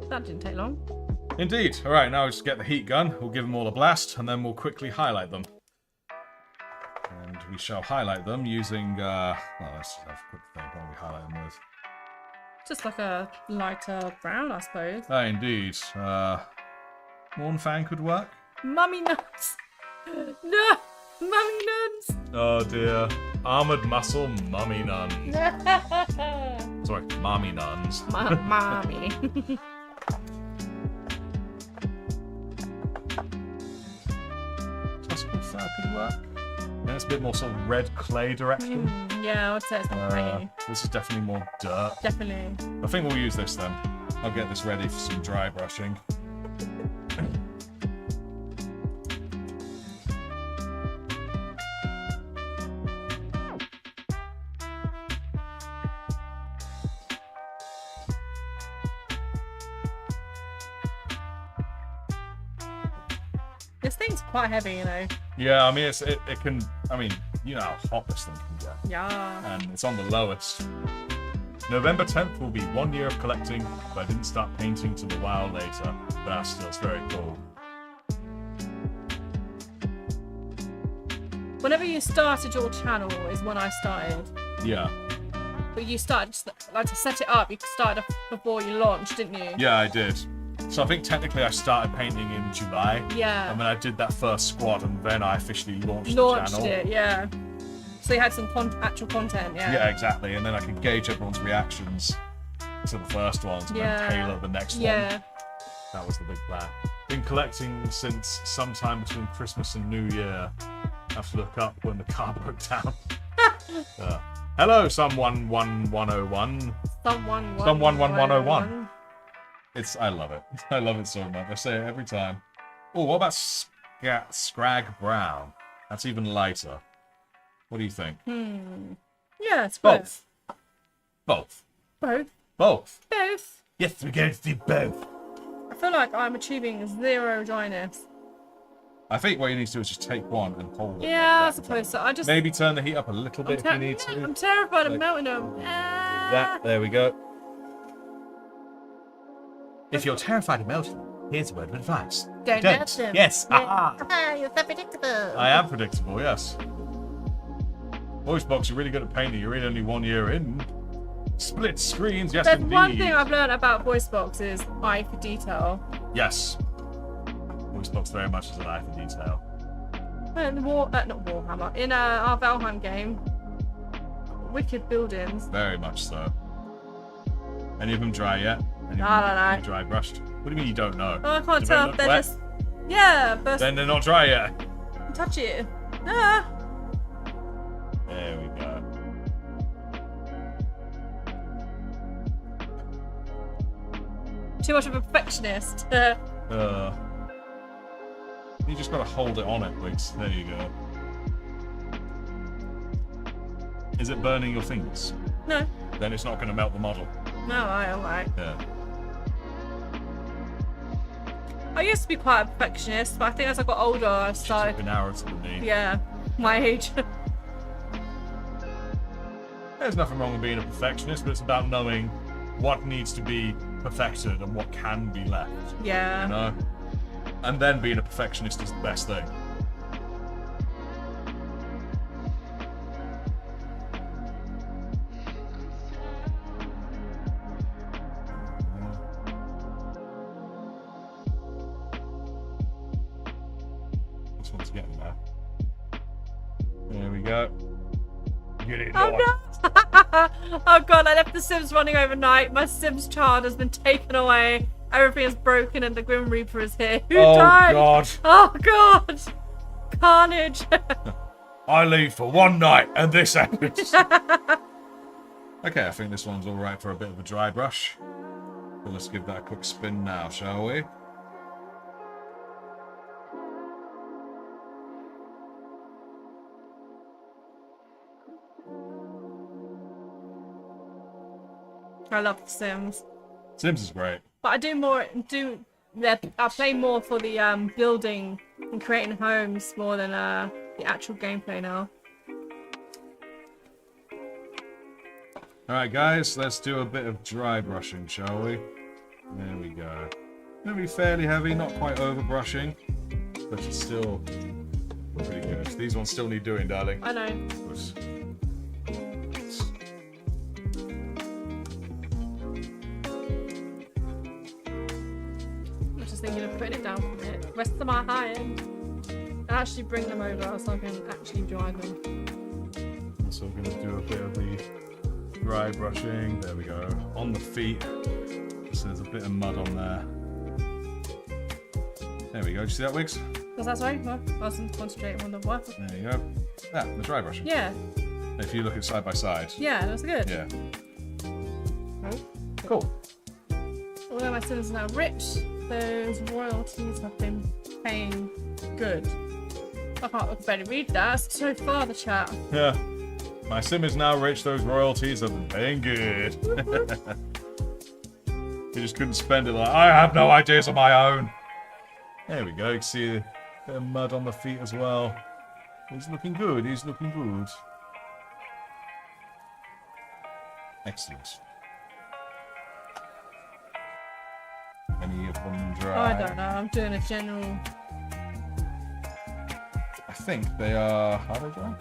That didn't take long. Indeed. Alright, now just get the heat gun. We'll give them all a blast, and then we'll quickly highlight them. And we shall highlight them using, well, let's have a quick think what we highlight them with. Just like a lighter brown, I suppose. Indeed. Mornfang could work. Mummy nuts! No! Mummy nuns! Oh dear. Armored muscle mummy nuns. Sorry, mommy nuns. Mommy. Possible fur could work. Yeah, it's a bit more sort of red clay direction. Yeah, I would say it's more pretty. This is definitely more dirt. Definitely. I think we'll use this then. I'll get this ready for some dry brushing. This thing's quite heavy, you know. Yeah, I mean, it can, I mean, you know how hot this thing can get. Yeah. And it's on the lowest. November 10th will be 1 year of collecting, but I didn't start painting till a while later. But that still's very cool. Whenever you started your channel is when I started. Yeah. But you started, like, to set it up, you started before you launched, didn't you? Yeah, I did. So I think technically I started painting in July. Yeah. And then I did that first squad, and then I officially launched the channel. It, yeah. So you had some actual content, yeah. Yeah, exactly. And then I could gauge everyone's reactions to the first ones, and then tailor the next one. Yeah. That was the big plan. Been collecting since sometime between Christmas and New Year. I have to look up when the car broke down. Hello, someone 101. Someone 101. I love it. I love it so much. I say it every time. Oh, what about Scrag Brown? That's even lighter. What do you think? Yeah, it's both. Both. Both. Both. Both. Yes, we're going to do both. I feel like I'm achieving 0 dryness. I think what you need to do is just take one and hold it. Yeah, I like that. suppose so. I just... Maybe turn the heat up a little bit if you need to. I'm terrified of Like melting them. That. There we go. If you're terrified of melting, here's a word of advice. Don't melt them. Yes. Yeah. Aha. You're so predictable. I am predictable, yes. Voice box, you're really good at painting. You're really only 1 year in. Split screens, yes There's indeed. one thing I've learned about voice box is eye for detail. Yes. Voice box very much is an eye for detail. In not Warhammer. In our Valheim game, wicked buildings. Very much so. Any of them dry yet? Any of I them don't know. Dry brushed? What do you mean you don't know? Oh, I can't Do they tell look if they're wet? just... Yeah, but... Then they're not dry yet. Touch it. Ah. There we go. Too much of a perfectionist. You just gotta hold it on it, Wiggs. There you go. Is it burning your fingers? No. Then it's not gonna melt the model. No, alright. Yeah. I used to be quite a perfectionist, but I think as I got older, I It's a started... bit narrow to the knee. Yeah, my age. There's nothing wrong with being a perfectionist, but it's about knowing what needs to be perfected and what can be left. Yeah. You know? And then being a perfectionist is the best thing. This one's getting there. There we go. Get it. Oh no! Oh god, I left the Sims running overnight. My Sims child has been taken away. Everything is broken and the Grim Reaper is here. Who died? God. Oh god! Carnage! I leave for one night and this happens. Okay, I think this one's alright for a bit of a dry brush. So let's give that a quick spin now, shall we? I love The Sims. Sims is great. But I I play more for the building and creating homes more than the actual gameplay now. Alright guys, let's do a bit of dry brushing, shall we? There we go. Gonna be fairly heavy, not quite over brushing, but it's still pretty good. These ones still need doing, darling. I know. I'm just thinking of putting it down for a bit. Rest of my hand. And actually bring them over so I can actually dry them. So we're gonna do a bit of the dry brushing. There we go. On the feet. So there's a bit of mud on there. There we go. Did you see that, Wiggs? Was that sorry? No, I wasn't concentrating on the work. There you go. That, the dry brushing. Yeah. If you look at side by side. Yeah, that was good. Yeah. Oh. Cool. Although my Sims are now rich, those royalties have been paying good. I can't barely read that. It's so far the chat. Yeah. My sim is now rich. Those royalties have been paying good. He just couldn't spend it like, I have no ideas of my own. There we go. You can see a bit of mud on the feet as well. He's looking good. He's looking good. Excellent. Any of them dry? I don't know. I'm doing a general. I think they are. Are they dry?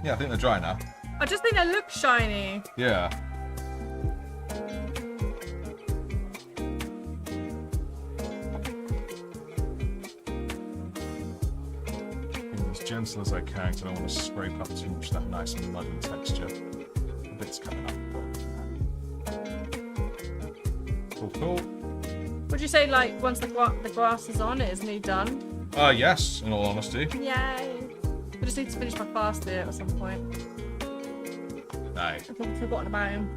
Yeah, I think they're dry now. I just think they look shiny. Yeah. As gentle as I can, because I don't want to scrape up too much that nice and muddy texture. A bit's coming up. Cool, cool. Would you say, like, once the grass is on, it is nearly done? Yes, in all honesty. Yay! I just need to finish my fast here at some point. Nice. I've forgotten about him.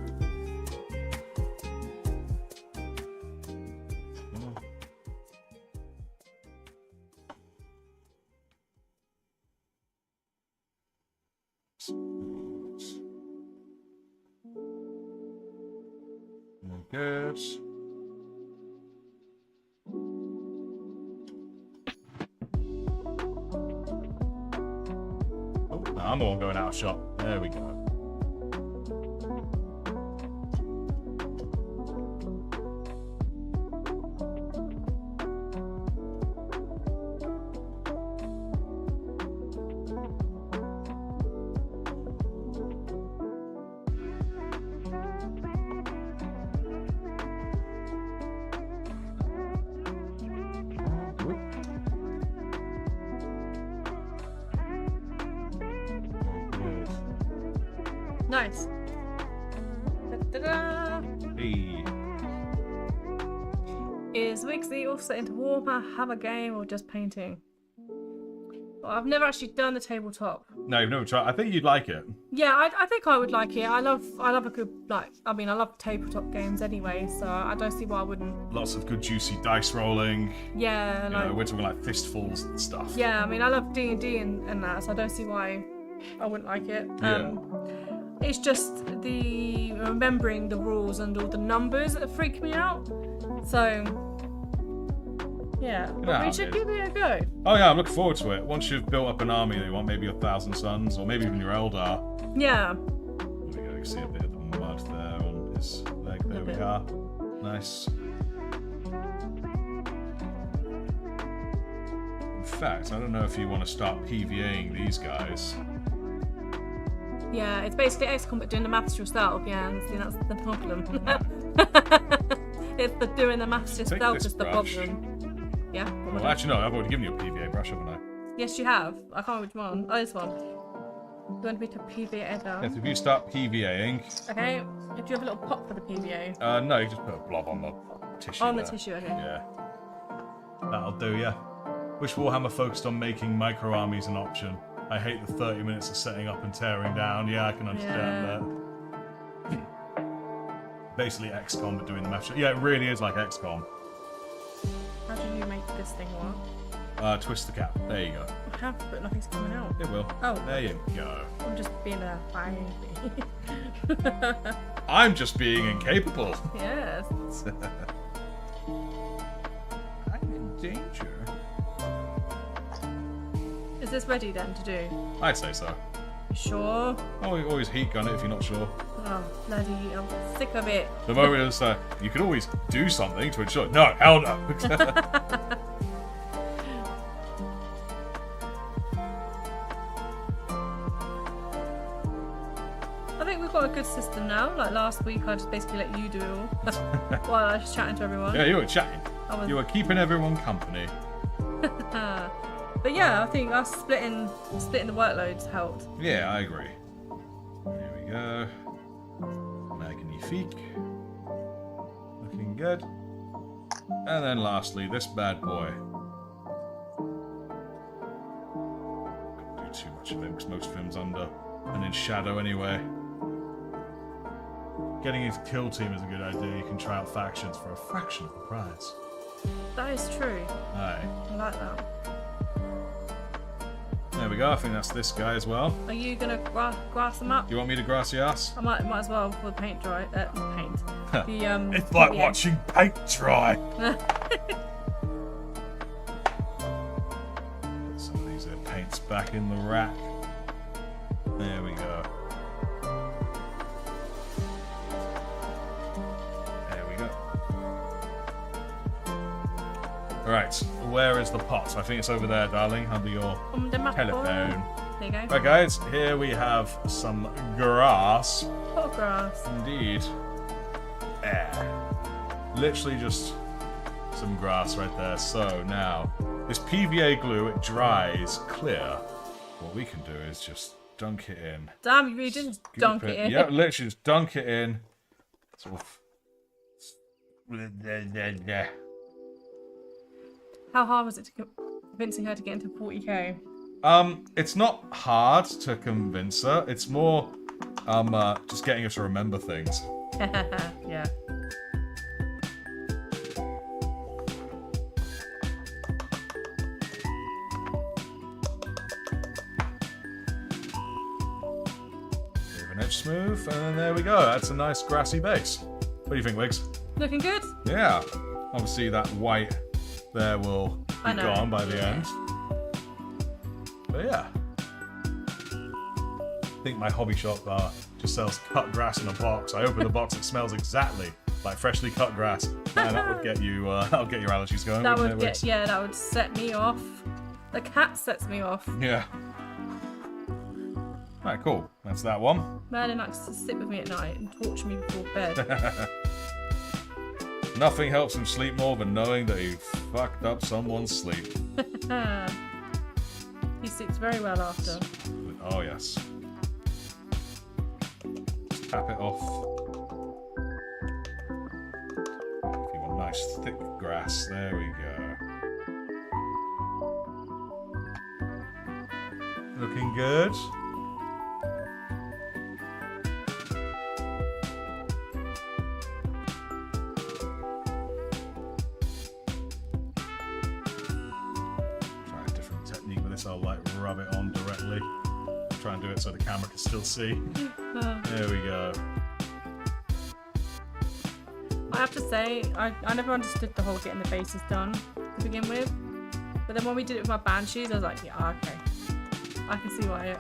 Good. Oh, no, I'm the one going out of shot. There we go. Nice. Da-da-da. Hey. Is Wiggzy also into Warhammer game or just painting? Well, I've never actually done the tabletop. No, you've never tried. I think you'd like it. Yeah, I think I would like it. I love a good I love tabletop games anyway, so I don't see why I wouldn't. Lots of good juicy dice rolling. Yeah, You know, we're talking like fistfuls and stuff. yeah. I mean, I love D&D and that, so I don't see why I wouldn't like it. Yeah. It's just the remembering the rules and all the numbers that freak me out. So, yeah, but we should give it a go. Oh yeah, I'm looking forward to it. Once you've built up an army that you want, maybe 1,000 sons, or maybe even your Eldar. Yeah. There we go. You can see a bit of the mud there on his leg. There we are. Nice. In fact, I don't know if you want to start PVAing these guys. Yeah, it's basically XCOM but doing the maths yourself. Yeah, and see, that's the problem. It's the doing the maths yourself this is the brush. problem. Yeah. Well, actually, no. I've already given you a PVA brush, haven't I? Yes, you have. I can't remember which one. Oh, this one. You want me to PVA it down? Yes, if you start PVAing. Okay. Do you have a little pot for the PVA? No, you just put a blob on the tissue. On the there. tissue, okay. Yeah. That'll do, yeah. Wish Warhammer focused on making micro armies an option. I hate the 30 minutes of setting up and tearing down. Yeah, I can understand that. Basically XCOM but doing the math. Yeah, it really is like XCOM. How do you make this thing work? Twist the cap. There you go. I have, but nothing's coming out. It will. Oh. There you go. I'm just being a baby. I'm just being incapable. Yes. I'm in danger. Is this ready then to do? I'd say so. You sure? Oh, you always heat gun it if you're not sure. Oh, bloody, I'm sick of it. The moment is you can always do something to ensure. No, hell no. I think we've got a good system now. Like last week, I just basically let you do it all while I was chatting to everyone. Yeah, you were chatting. You were keeping everyone company. But yeah, I think us splitting the workloads helped. Yeah, I agree. Here we go. Magnifique. Looking good. And then lastly, this bad boy. Don't do too much of him because most of him's under and in shadow anyway. Getting his kill team is a good idea. You can try out factions for a fraction of the price. That is true. Aye. I like that. There we go. I think that's this guy as well. Are you gonna grass them up? You want me to grass your ass? I might as well before the paint dry. Paint. It's like yeah. watching paint dry. Put some of these paints back in the rack. There we go. There we go. Right, where is the pot? I think it's over there, darling, under your The map telephone. There you go. Right, guys, here we have some grass. Pot of grass. Indeed. Literally just some grass right there. So now, this PVA glue, it dries clear. What we can do is just dunk it in. Damn, you really didn't dunk it in. Yeah, literally just dunk it in. Sort of. How hard was it to convincing her to get into 40k? It's not hard to convince her. It's more, just getting her to remember things. Yeah. Bit of an edge smooth, and then there we go. That's a nice grassy base. What do you think, Wiggs? Looking good. Yeah. Obviously that white there will be gone by the end. But yeah. I think my hobby shop just sells cut grass in a box. I open the box, it smells exactly like freshly cut grass. And that would get you, that'll get your allergies going. That would get, yeah, that would set me off. The cat sets me off. Yeah. Alright, cool. That's that one. Merlin likes to sit with me at night and torture me before bed. Nothing helps him sleep more than knowing that he fucked up someone's sleep. He sleeps very well after. Oh, yes. Just tap it off. If you want nice thick grass, there we go. Looking good. I'll like rub it on directly. Try and do it so the camera can still see. There we go. I have to say, I never understood the whole getting the bases done to begin with. But then when we did it with my banshees, I was like, yeah, okay. I can see why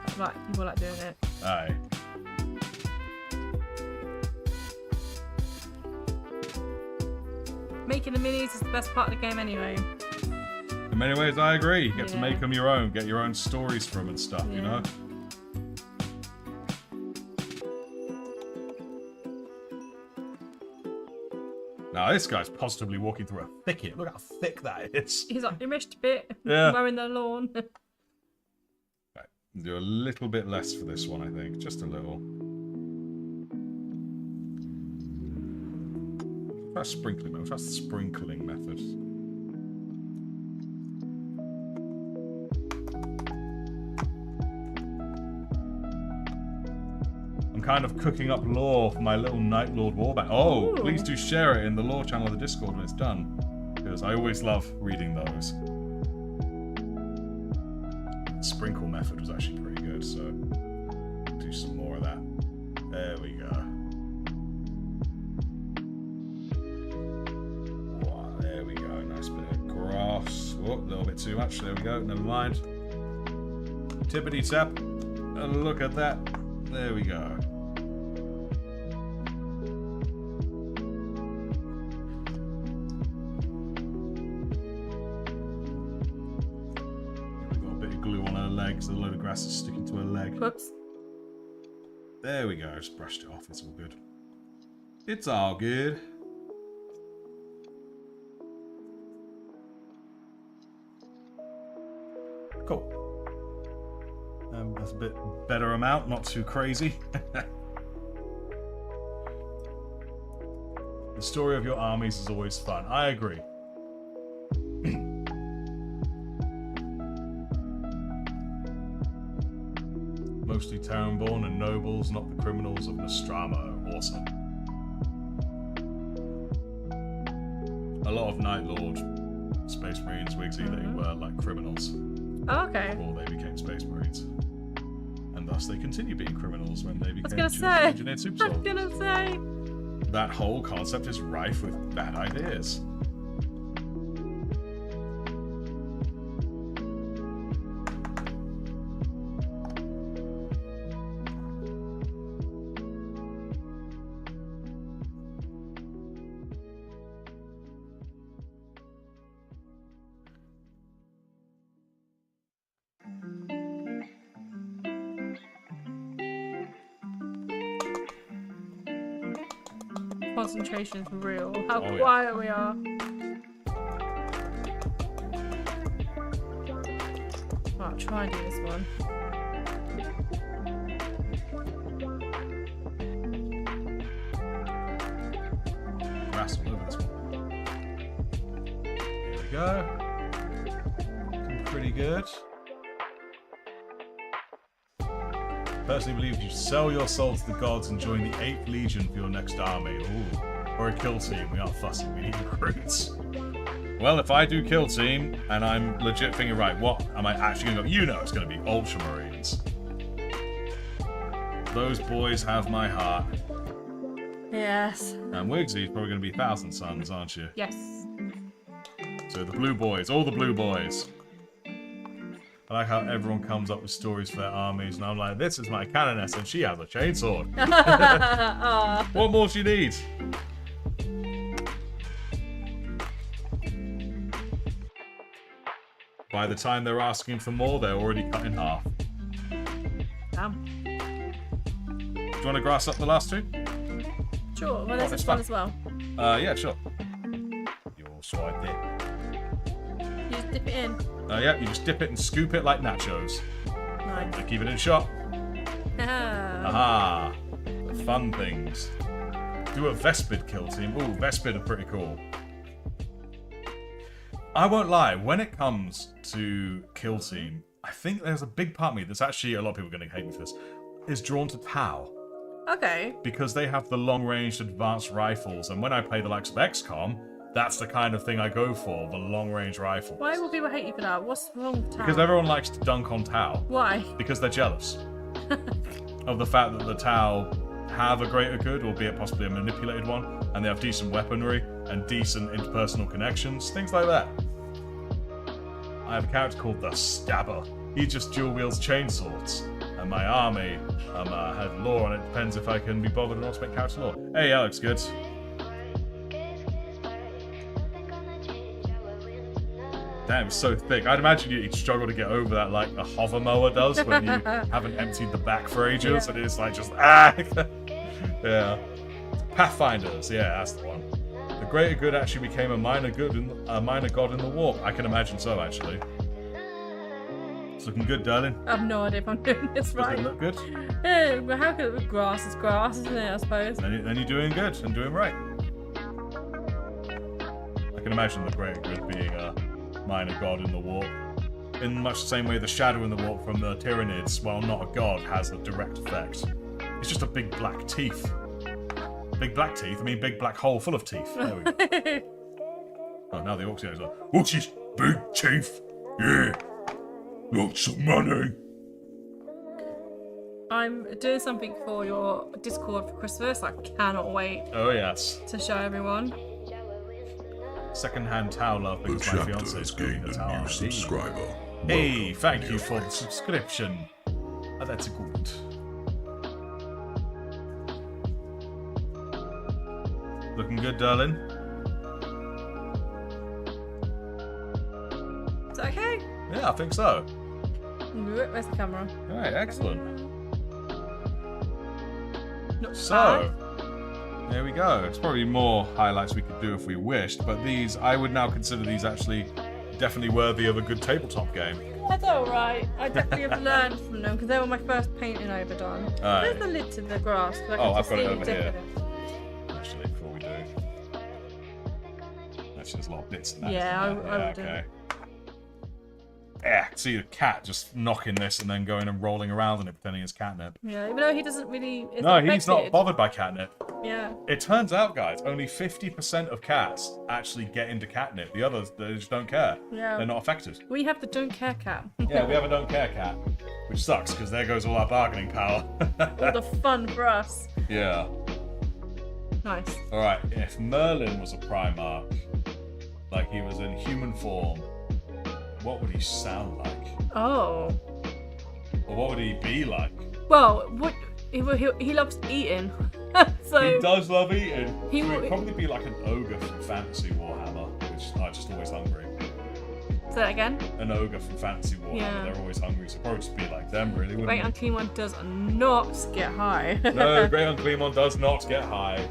people like doing it. Aye. Making the minis is the best part of the game anyway. In many ways, I agree. You get to make them your own, get your own stories from and stuff, you know? Now, this guy's positively walking through a thicket. Look how thick that is. He's like, you missed a bit. Yeah. Mowing the lawn. Right. Do a little bit less for this one, I think. Just a little. Try sprinkling method. Try the sprinkling method. Kind of cooking up lore for my little Night Lord Warband. Oh, please do share it in the lore channel of the Discord when it's done, because I always love reading those. The sprinkle method was actually pretty good, so do some more of that. There we go. Wow, there we go. Nice bit of grass. Oh, a little bit too much. There we go. Never mind. Tippity tap. And look at that. There we go. A load of grass is sticking to her leg. Whoops. There we go. Just brushed it off. It's all good. It's all good. Cool. That's a bit better amount. Not too crazy. The story of your armies is always fun. I agree. Mostly town-born and nobles, not the criminals of Nostromo. Awesome. A lot of Night Lord Space Marines, Wiggzy, they were like criminals. Oh, okay. Before they became Space Marines. And thus they continue being criminals when they became engineered super soldiers. I was gonna say. That whole concept is rife with bad ideas. Concentration is real. How quiet we are. I'll try and do this one. Grass all over this one. Here we go. Looking pretty good. Personally believe you sell your soul to the gods and join the 8th Legion for your next army. Ooh. Or a kill team. We aren't fussy. We need recruits. Well, if I do kill team and I'm legit thinking, right, what am I actually going to go? You know it's going to be Ultramarines. Those boys have my heart. Yes. And Wiggsy's probably going to be 1,000 Suns, aren't you? Yes. So the blue boys, all the blue boys. I like how everyone comes up with stories for their armies, and I'm like, this is my canoness, and she has a chainsaw. What more do you need? By the time they're asking for more, they're already cut in half. Damn. Do you want to grass up the last two? Sure. Well, there's this one as well. Yeah, sure. You'll swipe it. You just dip it in. Yeah, you just dip it and scoop it like nachos. Nice. To keep it in shot. Aha! The fun things. Do a Vespid kill team. Ooh, Vespid are pretty cool. I won't lie, when it comes to kill team, I think there's a big part of me that's actually, a lot of people are going to hate me for this, is drawn to Tau. Okay. Because they have the long-range advanced rifles, and when I play the likes of XCOM, that's the kind of thing I go for, the long-range rifles. Why will people hate you for that? What's wrong with Tau? Because everyone likes to dunk on Tau. Why? Because they're jealous of the fact that the Tau have a greater good, albeit possibly a manipulated one, and they have decent weaponry and decent interpersonal connections, things like that. I have a character called the Stabber. He just dual wields chainswords. And my army has lore, and it depends if I can be bothered or not to make character lore. Hey, that looks good. Damn, it's so thick. I'd imagine you'd struggle to get over that like a hover mower does when you haven't emptied the back for ages, and it's like just Yeah. Pathfinders, yeah, that's the one. The greater good actually became a minor god in the warp. I can imagine so, actually. It's looking good, darling. I have no idea if I'm doing this right. Does it look good? Yeah, but how could it be grass? It's grass, isn't it, I suppose? Then you're doing good and doing right. I can imagine the greater good being a minor god in the warp. In much the same way the shadow in the warp from the Tyranids, while not a god, has a direct effect. It's just a big black teeth. Big black teeth? I mean big black hole full of teeth. There we go. Oh, now the Orcs are like, what's his big teeth? Yeah. Lots of money. I'm doing something for your Discord for Christmas. I cannot wait Oh, yes. to show everyone. Second-hand Tau love The because my chapter fiance has is building gained a a Tau new RD. subscriber. Hey, Welcome, thank dear you for the friends. subscription. Oh, that's good. Looking good, darling. Is that okay? Yeah, I think so. Where's the camera? All right, excellent. Not So, there we go. It's probably more highlights we could do if we wished, but these, I would now consider these actually definitely worthy of a good tabletop game. bad. That's alright. I definitely have learned from them because they were my first painting I've ever done. Alright. Where's the lid to the grass? I Oh, can I've got it see over dip here. in it. Actually, before we do. Actually, there's a lot of bits in that. Yeah, isn't there? I would do. okay. Yeah, see the cat just knocking this and then going and rolling around and it pretending it's catnip. Yeah, even though he doesn't really. It's No, not he's not affected. bothered by catnip. Yeah. It turns out, guys, only 50% of cats actually get into catnip. The others, they just don't care. Yeah. They're not affected. We have the don't care cat. Yeah, we have a don't care cat, which sucks because there goes all our bargaining power. All the fun for us. Yeah. Nice. All right. If Merlin was a Primarch, like he was in human form, what would he sound like? Oh. Or what would he be like? Well, what he loves eating. So He does love eating. He He will- would probably be like an ogre from Fantasy Warhammer, which are just always hungry. say that again. An ogre from Fantasy Warhammer, Yeah. they're always hungry, so probably just be like them, really, wouldn't Great it? Unclean One does not get high. No, Great Unclean One does not get high.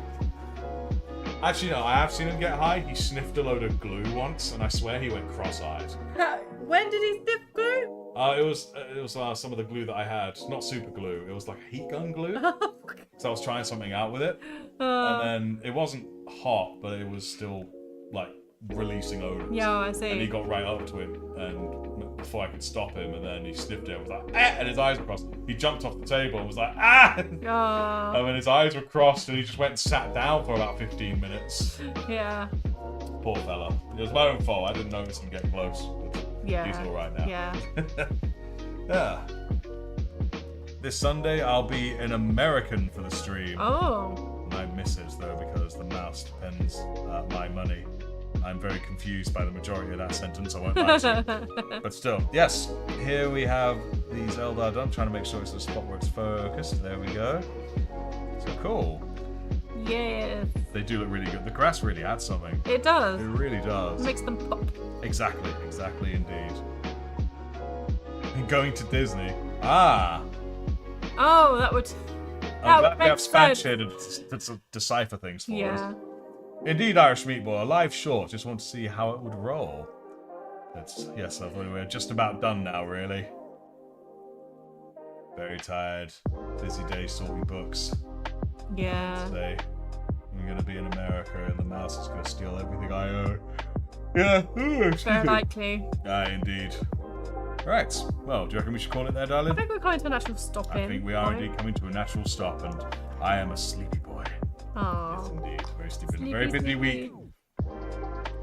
Actually, no, I have seen him get high. He sniffed a load of glue once, and I swear he went cross-eyed. When did he sniff glue? It was some of the glue that I had. Not super glue. It was like heat gun glue. So I was trying something out with it, and then it wasn't hot, but it was still like releasing odors. Yeah, I see. And he got right up to it, and before I could stop him, and then he sniffed it and was like, ah! And his eyes were crossed. He jumped off the table and was like, ah! Oh, And then his eyes were crossed, and he just went and sat down for about 15 minutes. yeah. Poor fella. It was my own fault. I didn't notice him get close. But Yeah. he's all right now. Yeah. Yeah. This Sunday, I'll be an American for the stream. Oh. and I miss it though because the mouse depends my money. I'm very confused by the majority of that sentence, I won't lie to you. But still, yes, here we have these Eldar done. I'm trying to make sure it's the spot where it's focused. There we go. So cool. Yes. They do look really good. The grass really adds something. It does. It really does. It makes them pop. Exactly indeed. And going to Disney. Ah! Oh, that would... I'm glad That we have makes Spanish sense. here to decipher things for us. Yeah. Indeed, Irish Meatball, a live short. Just want to see how it would roll. Yes, lovely. We're just about done now, really. Very tired. Busy day, sorting books. Yeah. Today, I'm going to be in America and the mouse is going to steal everything I own. Yeah. Very likely. Ah, indeed. Right. Well, do you reckon we should call it there, darling? I think we're coming to a natural stop in. I think we are indeed coming to a natural stop, and I am a sleepy boy. Oh. Yes, indeed. Very sleepy. Sleepy, Very busy sleepy. week.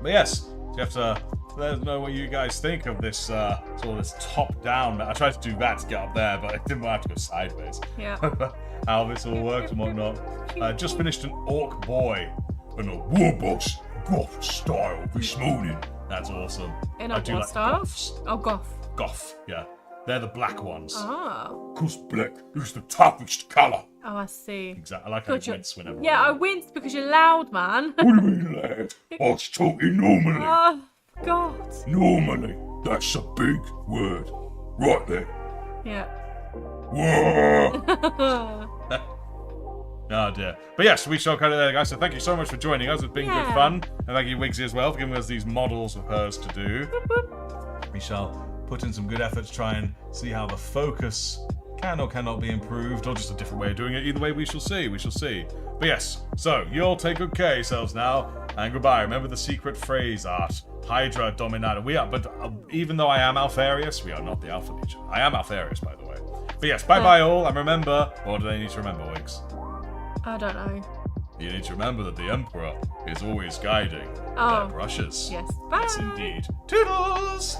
But yes, so you have to let us know what you guys think of this sort of this top-down. I tried to do that to get up there, but I didn't want to have to go sideways. Yeah. How this all works and whatnot. Just finished an Orc Boy And a Warboss Goth style this morning. That's awesome. In I a do what like style? Goths. Oh, goth. Goth, yeah. They're the black ones. Oh. Cause black is the toughest colour. Oh, I see. Exactly. I like how God, it you're- wince whenever. Yeah, I winced because you're loud, man. What do you mean, lad? I was talking normally. Oh, God. Normally. That's a big word. Right there. Yeah. Whoa! Oh dear. But yes, we shall cut it there, guys. So thank you so much for joining us. It's been good Yeah. fun. And thank you, Wiggzy, as well, for giving us these models of hers to do. Boop, boop. We shall put in some good effort to try and see how the focus can or cannot be improved, or just a different way of doing it. Either way, we shall see. We shall see. But yes, so you all take good care of yourselves now, and goodbye. Remember the secret phrase art. Hydra Dominata. We are, but even though I am Alfarius, we are not the Alpha Legion. I am Alfarius, by the way. But yes, bye-bye all, and remember, what do they need to remember, Wiggs? I don't know. You need to remember that the Emperor is always guiding their brushes. Yes. Bye. Yes, indeed. Toodles!